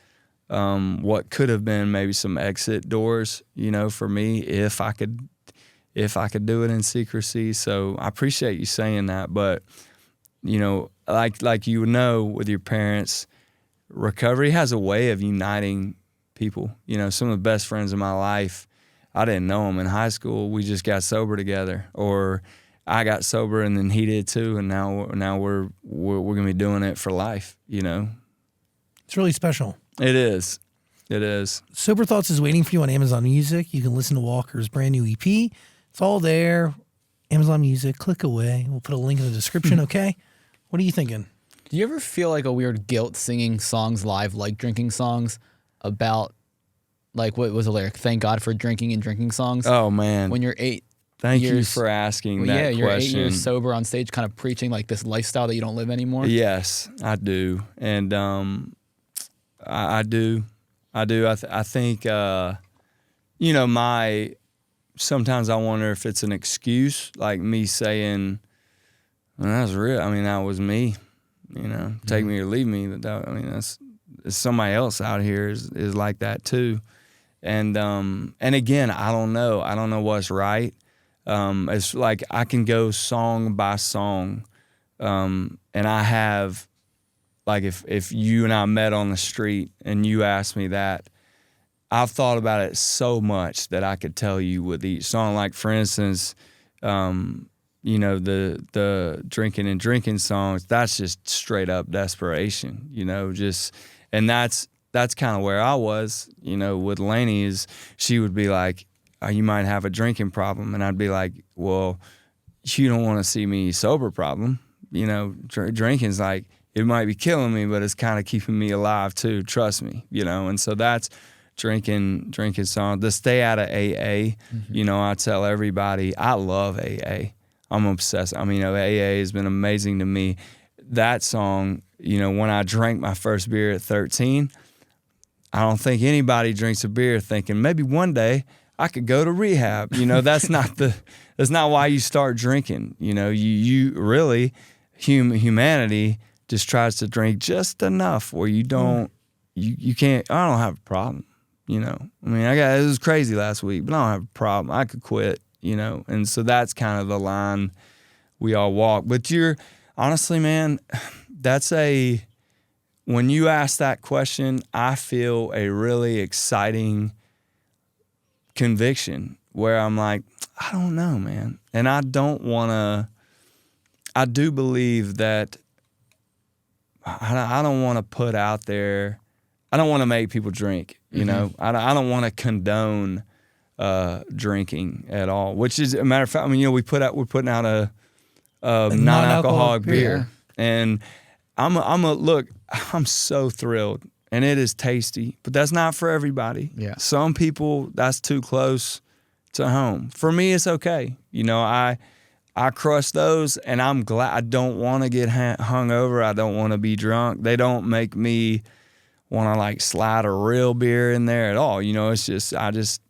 what could have been maybe some exit doors, for me if I could do it in secrecy. So I appreciate you saying that. But, like with your parents, recovery has a way of uniting people. Some of the best friends in my life, I didn't know them in high school. We just got sober together. Or, I got sober and then he did too, and now we're gonna be doing it for life. You know, It's really special. it is. It is. Sober Thoughts is waiting for you on Amazon Music. You can listen to Walker's brand new EP. It's all there. Amazon Music. Click away. We'll put a link in the description. Okay. What are you thinking? Do you ever feel like a weird guilt singing songs live, like drinking songs, about, like, what was the lyric? Thank God for drinking and drinking songs. Oh man. When you're 8 Thank you years, for asking well, that yeah, you're question. 8 years sober on stage, kind of preaching like this lifestyle that you don't live anymore. Yes, I do, and I do. I think you know, sometimes I wonder if it's an excuse, like me saying, well, "That's real." I mean, that was me. You know, take me or leave me. I mean, that's somebody else out here is like that too. And again, I don't know. I don't know what's right. It's like I can go song by song, and I have, like, if you and I met on the street and you asked me that, I've thought about it so much that I could tell you with each song. Like, for instance, you know, the drinking songs, that's just straight up desperation, you know, and that's kind of where I was, you know, with Lainey. Is she would be like, oh, you might have a drinking problem. And I'd be like, well, you don't want to see me sober problem. You know, drinking's like, it might be killing me, but it's kind of keeping me alive too. Trust me, you know? And so that's drinking songs. The Stay Out of AA, you know, I tell everybody, I love AA. I'm obsessed. I mean, you know, AA has been amazing to me. That song, you know, when I drank my first beer at 13, I don't think anybody drinks a beer thinking maybe one day I could go to rehab. You know, that's not why you start drinking. You know, you really, humanity just tries to drink just enough where you don't, you can't, I don't have a problem. You know, I mean, it was crazy last week, but I don't have a problem. I could quit, you know, and so that's kind of the line we all walk. But honestly, man, when you ask that question, I feel a really exciting conviction where I'm like, I don't know, man. And I do believe that I don't want to put out there, I don't want to make people drink, you know. I don't want to condone drinking at all, which is, a matter of fact, I mean, you know, we're putting out a non-alcoholic beer. And I'm so thrilled, and it is tasty, but that's not for everybody. Yeah. Some people, that's too close to home. For me, it's okay. You know, I crush those, and I'm glad. I don't want to get hungover. I don't want to be drunk. They don't make me want to, like, slide a real beer in there at all. You know, it's just, I just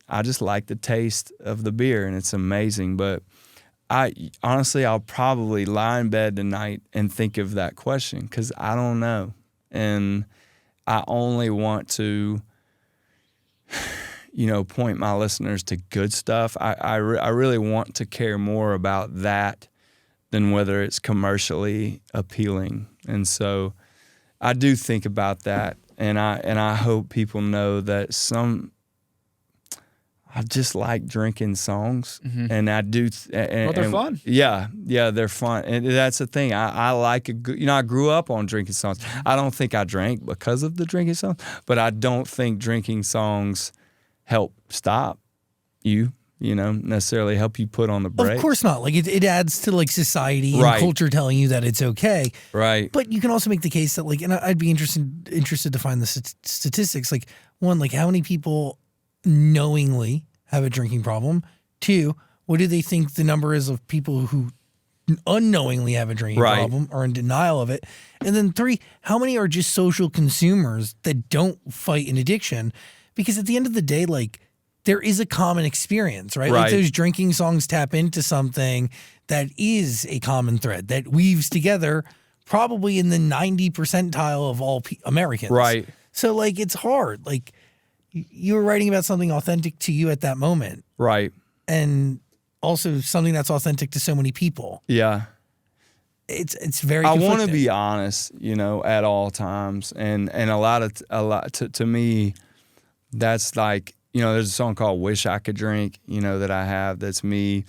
like the taste of the beer, and it's amazing. But honestly, I'll probably lie in bed tonight and think of that question because I don't know. And I only want to, you know, point my listeners to good stuff. I really want to care more about that than whether it's commercially appealing. And so I do think about that. And I hope people know that I just like drinking songs, and I do. Well, they're fun. Yeah, they're fun, and that's the thing. I like a good. You know, I grew up on drinking songs. I don't think I drank because of the drinking songs, but I don't think drinking songs help stop you. You know, necessarily help you put on the brakes. Of course not. Like, it adds to, like, society and Right. culture telling you that it's okay. Right. But you can also make the case that, like, and I'd be interested to find the statistics. Like, one, like, how many people knowingly have a drinking problem? Two, what do they think the number is of people who unknowingly have a drinking Right. problem or in denial of it? And then three, how many are just social consumers that don't fight an addiction? Because at the end of the day, like, there is a common experience, right? Like, Right. those drinking songs tap into something that is a common thread that weaves together probably in the 90 percentile of all Americans. Right. So, like, it's hard. Like, you were writing about something authentic to you at that moment, Right. and also something that's authentic to so many people. Yeah. It's very I want to conflicting. be honest, you know, at all times, and a lot to me, that's like, you know, there's a song called "Wish I Could Drink," you know, that I have. That's me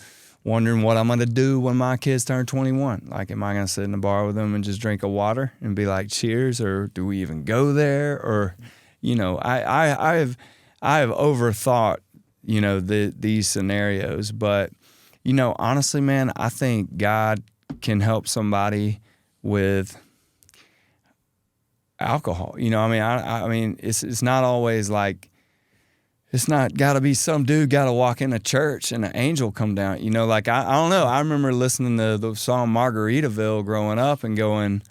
wondering what I'm going to do when my kids turn 21. Like, am I going to sit in the bar with them and just drink a water and be like, cheers, or do we even go there? Or, you know, I have overthought, you know, these scenarios. But, you know, honestly, man, I think God can help somebody with alcohol. You know, I mean, it's not always like, it's not got to be some dude got to walk in a church and an angel come down. You know, like, I don't know. I remember listening to the song Margaritaville growing up and going,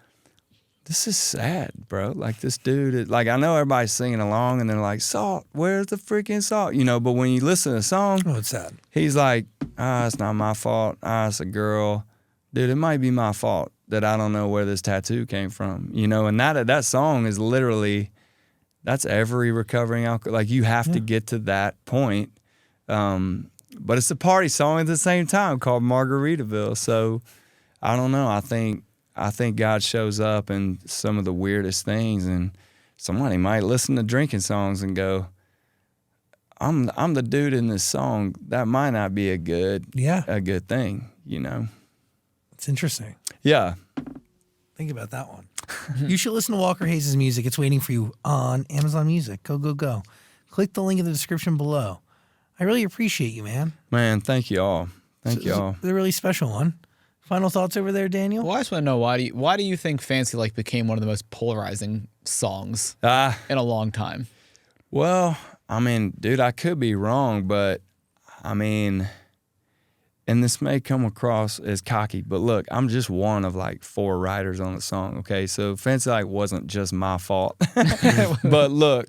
this is sad, bro. Like, this dude, like, I know everybody's singing along and they're like, salt, where's the freaking salt? You know, but when you listen to the song, Oh, it's sad. he's like, it's not my fault. It's a girl. Dude, it might be my fault that I don't know where this tattoo came from. You know, and that song is literally, that's every recovering alcoholic. Like, you have to get to that point. But it's a party song at the same time called Margaritaville. So I don't know. I think God shows up in some of the weirdest things, and somebody might listen to drinking songs and go, I'm the dude in this song. That might not be a good thing, you know? It's interesting. Yeah. Think about that one. You should listen to Walker Hayes' music. It's waiting for you on Amazon Music. Go, go, go. Click the link in the description below. I really appreciate you, man. Man, thank you all. Thank you all. It's a really special one. Final thoughts over there, Daniel? Well, I just want to know, why do you think Fancy Like became one of the most polarizing songs in a long time? Well, I mean, dude, I could be wrong, but I mean, and this may come across as cocky, but look, I'm just one of like 4 writers on the song, okay? So Fancy Like wasn't just my fault. But look,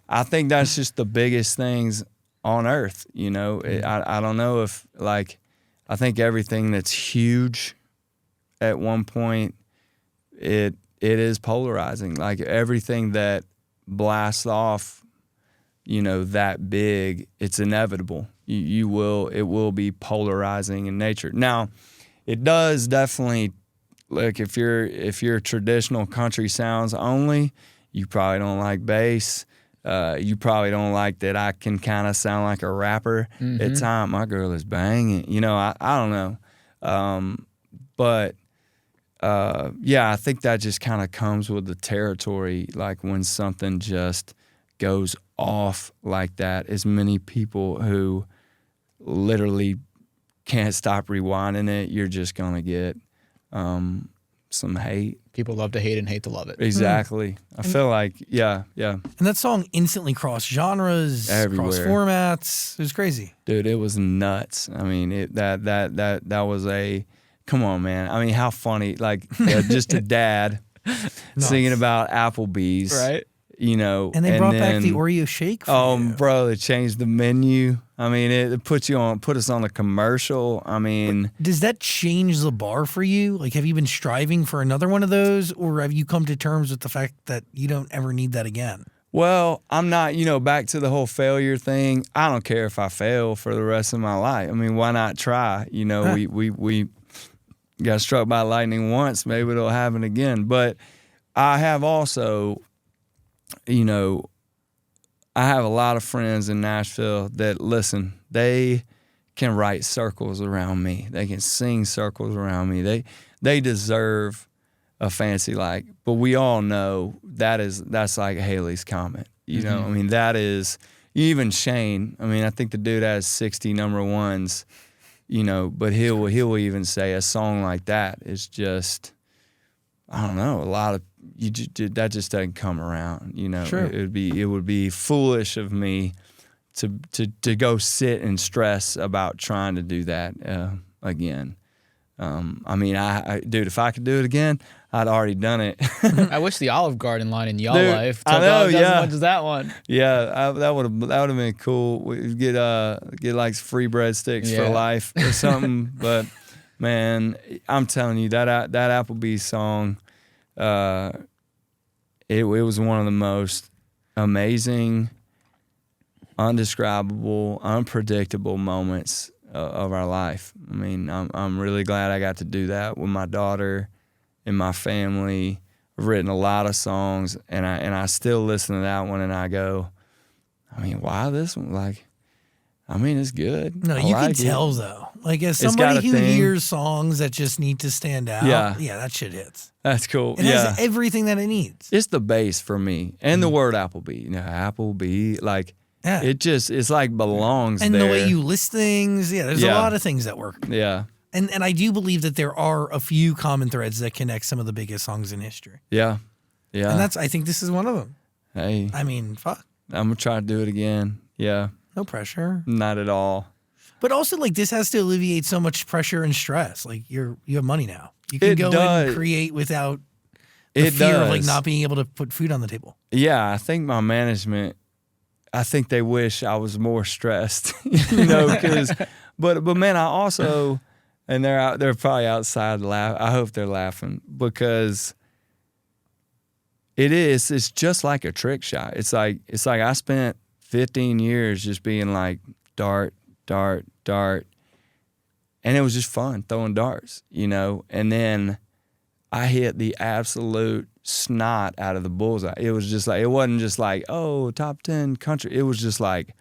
I think that's just the biggest things on earth, you know? I don't know if, like, I think everything that's huge at one point, it is polarizing. Like, everything that blasts off, you know, that big, it's inevitable. It will be polarizing in nature. Now, it does definitely, like, if you're traditional country sounds only, you probably don't like bass. You probably don't like that I can kind of sound like a rapper at time. My girl is banging. You know, I don't know. But yeah, I think that just kind of comes with the territory. Like, when something just goes off like that, as many people who literally can't stop rewinding it, you're just going to get some hate. People love to hate and hate to love it. Exactly. I feel like, yeah. And that song instantly crossed genres, Everywhere. crossed formats. It was crazy. Dude, it was nuts. I mean, that was a, come on, man. I mean, how funny, like, just a dad singing about Applebee's. Right. You know. And they brought back the Oreo shake for you. Bro, they changed the menu. I mean, it put us on a commercial. I mean, does that change the bar for you? Like, have you been striving for another one of those, or have you come to terms with the fact that you don't ever need that again? well, I'm not, you know, back to the whole failure thing. I don't care if I fail for the rest of my life. I mean, why not try? You know, we got struck by lightning once. Maybe it'll happen again. But I have also, you know, I have a lot of friends in Nashville that, listen, they can write circles around me. They can sing circles around me. They deserve a Fancy Like. But we all know that's like Haley's Comet. You know, I mean, that is, even Shane, I mean, I think the dude has 60 number ones, you know, but he'll even say a song like that is just, I don't know, a lot of, that just doesn't come around, you know. Sure. It would be foolish of me to go sit and stress about trying to do that again. I mean, dude, if I could do it again, I'd already done it. I wish the Olive Garden line in Y'all Dude, Life I took know, off yeah. as much as that one. Yeah, that would have been cool. We'd get like free breadsticks for Yeah. life or something. But man, I'm telling you, that Applebee's song, it was one of the most amazing, undescribable, unpredictable moments of our life. I mean, I'm really glad I got to do that with my daughter and my family. I've written a lot of songs, and I still listen to that one and I go, I mean, why this one? Like, I mean, it's good. No, I you like can it. tell though. Like as It's somebody got a who thing. hears songs that just need to stand out, Yeah. that shit hits. That's cool. It has everything that it needs. It's the bass for me, and the word Applebee. You know, Applebee, like Yeah. it's like belongs And there. the way you list things, there's a lot of things that work. Yeah, And I do believe that there are a few common threads that connect some of the biggest songs in history. yeah. And I think this is one of them. Hey, I mean, fuck. I'm gonna try to do it again. Yeah, No pressure. not at all. But also, like, this has to alleviate so much pressure and stress. Like, you have money now. You can It go does. and create without the fear of like not being able to put food on the table. Yeah, I think my management, I think they wish I was more stressed, you know, but man, I also, and they're probably outside laughing. I hope they're laughing because it's just like a trick shot. It's like I spent 15 years just being like dart, dart, dart. And it was just fun throwing darts, you know, and then I hit the absolute snot out of the bullseye. It was just like, it wasn't just like, oh, top 10 country. It was just like,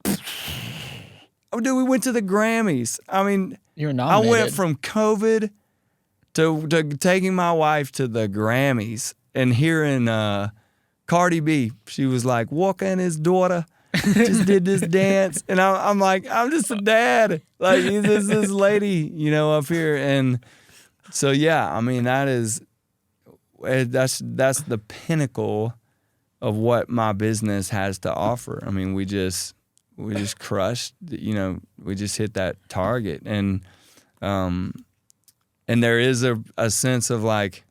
oh, dude, we went to the Grammys. I mean, You're nominated. I went from COVID to taking my wife to the Grammys and hearing Cardi B. She was like, Walker and his daughter just did this dance. And I'm like, I'm just a dad. Like, this lady, you know, up here. And so, yeah, I mean, that's the pinnacle of what my business has to offer. I mean, we just crushed, you know, we just hit that target. And there is a sense of like,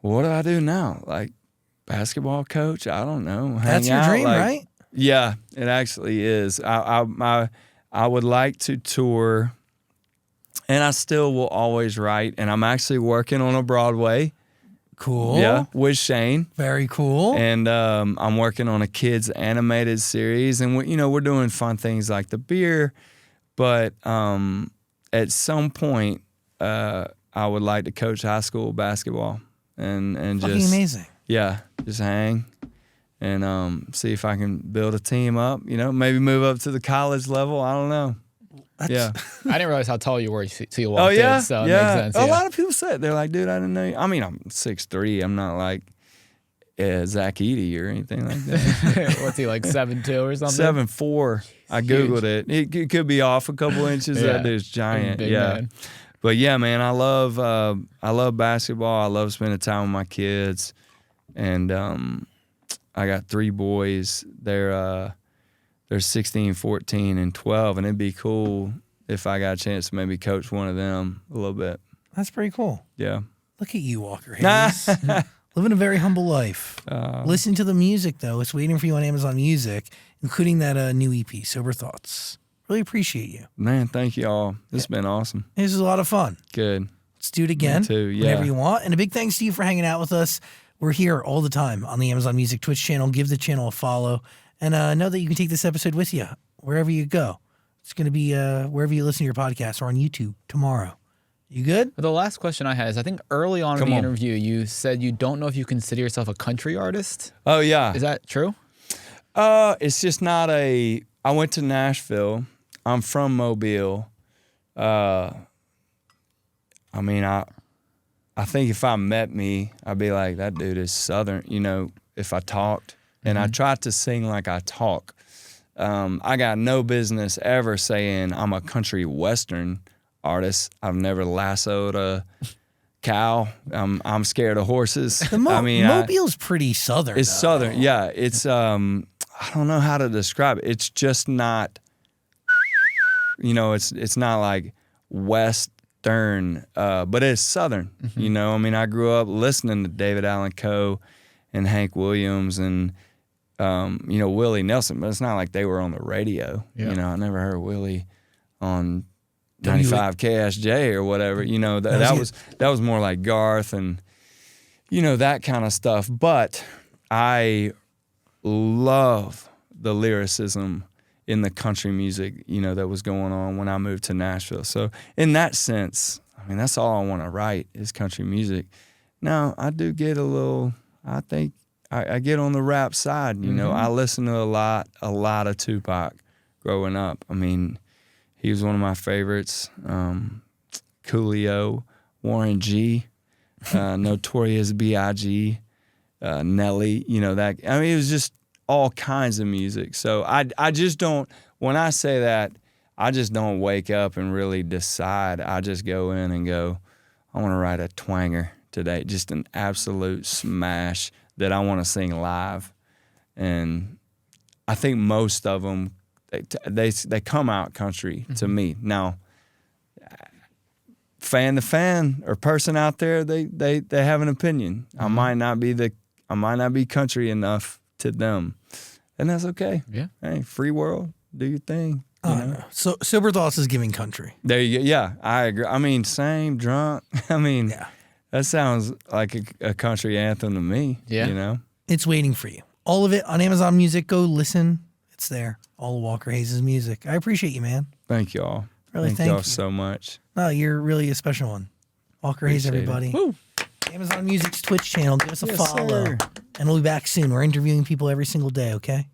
what do I do now? Like, basketball coach? I don't know. That's your dream, right? Yeah, it actually is. I would like to tour, and I still will always write. And I'm actually working on a Broadway. Cool. Yeah, with Shane. Very cool. And I'm working on a kids animated series, and we're doing fun things like the beer. But at some point, I would like to coach high school basketball and Fucking just amazing. Yeah, just hang and see if I can build a team up. You know, maybe move up to the college level. I don't know. Yeah. I didn't realize how tall you were until you walked Oh yeah, in, so it yeah. makes sense. A lot of people say it. They're like, dude, I didn't know you. I mean, I'm 6'3". I'm not like Zach Eady or anything like that. What's he, like 7'2" or something? 7'4". I Huge. googled it. It could be off a couple inches. Yeah. That dude's giant. Big Yeah. man. But yeah, man, I love basketball. I love spending time with my kids, and I got 3 boys. They're 16, 14, and 12, and it'd be cool if I got a chance to maybe coach one of them a little bit. That's pretty cool. Yeah. Look at you, Walker Hayes. Living a very humble life. Listen to the music, though. It's waiting for you on Amazon Music, including that new EP, Sober Thoughts. Really appreciate you. Man, thank you all. This has been awesome. This is a lot of fun. Good. Let's do it again. Me too, yeah. Whenever you want. And a big thanks to you for hanging out with us. We're here all the time on the Amazon Music Twitch channel. Give the channel a follow. And know that you can take this episode with you wherever you go. It's going to be wherever you listen to your podcast or on YouTube tomorrow. You good? The last question I had is, I think early on in the interview, you said you don't know if you consider yourself a country artist. Oh, yeah. Is that true? It's just not I went to Nashville. I'm from Mobile. I mean, I think if I met me, I'd be like, that dude is Southern, you know, if I talked. And I tried to sing like I talk. I got no business ever saying I'm a country Western artist. I've never lassoed a cow. I'm scared of horses. Mobile's pretty Southern. It's though. Southern, yeah. It's I don't know how to describe it. It's just not, you know, it's not like Western, but it's Southern. Mm-hmm. You know, I mean, I grew up listening to David Allan Coe and Hank Williams and you know, Willie Nelson, but it's not like they were on the radio. Yeah. You know, I never heard Willie on 95 KSJ or whatever. You know, that was more like Garth and, you know, that kind of stuff. But I love the lyricism in the country music, you know, that was going on when I moved to Nashville. So in that sense, I mean, that's all I want to write is country music. Now, I do get a little, I think, I get on the rap side, you know. I listen to a lot of Tupac growing up. I mean, he was one of my favorites. Coolio, Warren G, Notorious B.I.G., Nelly, you know, that. I mean, it was just all kinds of music. So I just don't, when I say that, I just don't wake up and really decide. I just go in and go, I want to write a twanger today, just an absolute smash that I want to sing live. And I think most of them, they come out country to me. Now, fan to fan or person out there, they have an opinion. I might not be country enough to them, and that's okay. Yeah. Hey, free world, do your thing. You know? No. So Sober Thoughts is giving country. There you go. Yeah, I agree. I mean, same drunk. I mean, that sounds like a country anthem to me. Yeah. You know, It's waiting for you. All of it on Amazon Music. Go listen. It's there. All of Walker Hayes' music. I appreciate you, man. thank y'all. Really, thank thank y'all you. so much. No, you're really a special one. Walker Hayes, Appreciate it. everybody. Woo. Amazon Music's Twitch channel. Give us a Yes, follow. sir. And we'll be back soon. We're interviewing people every single day, okay?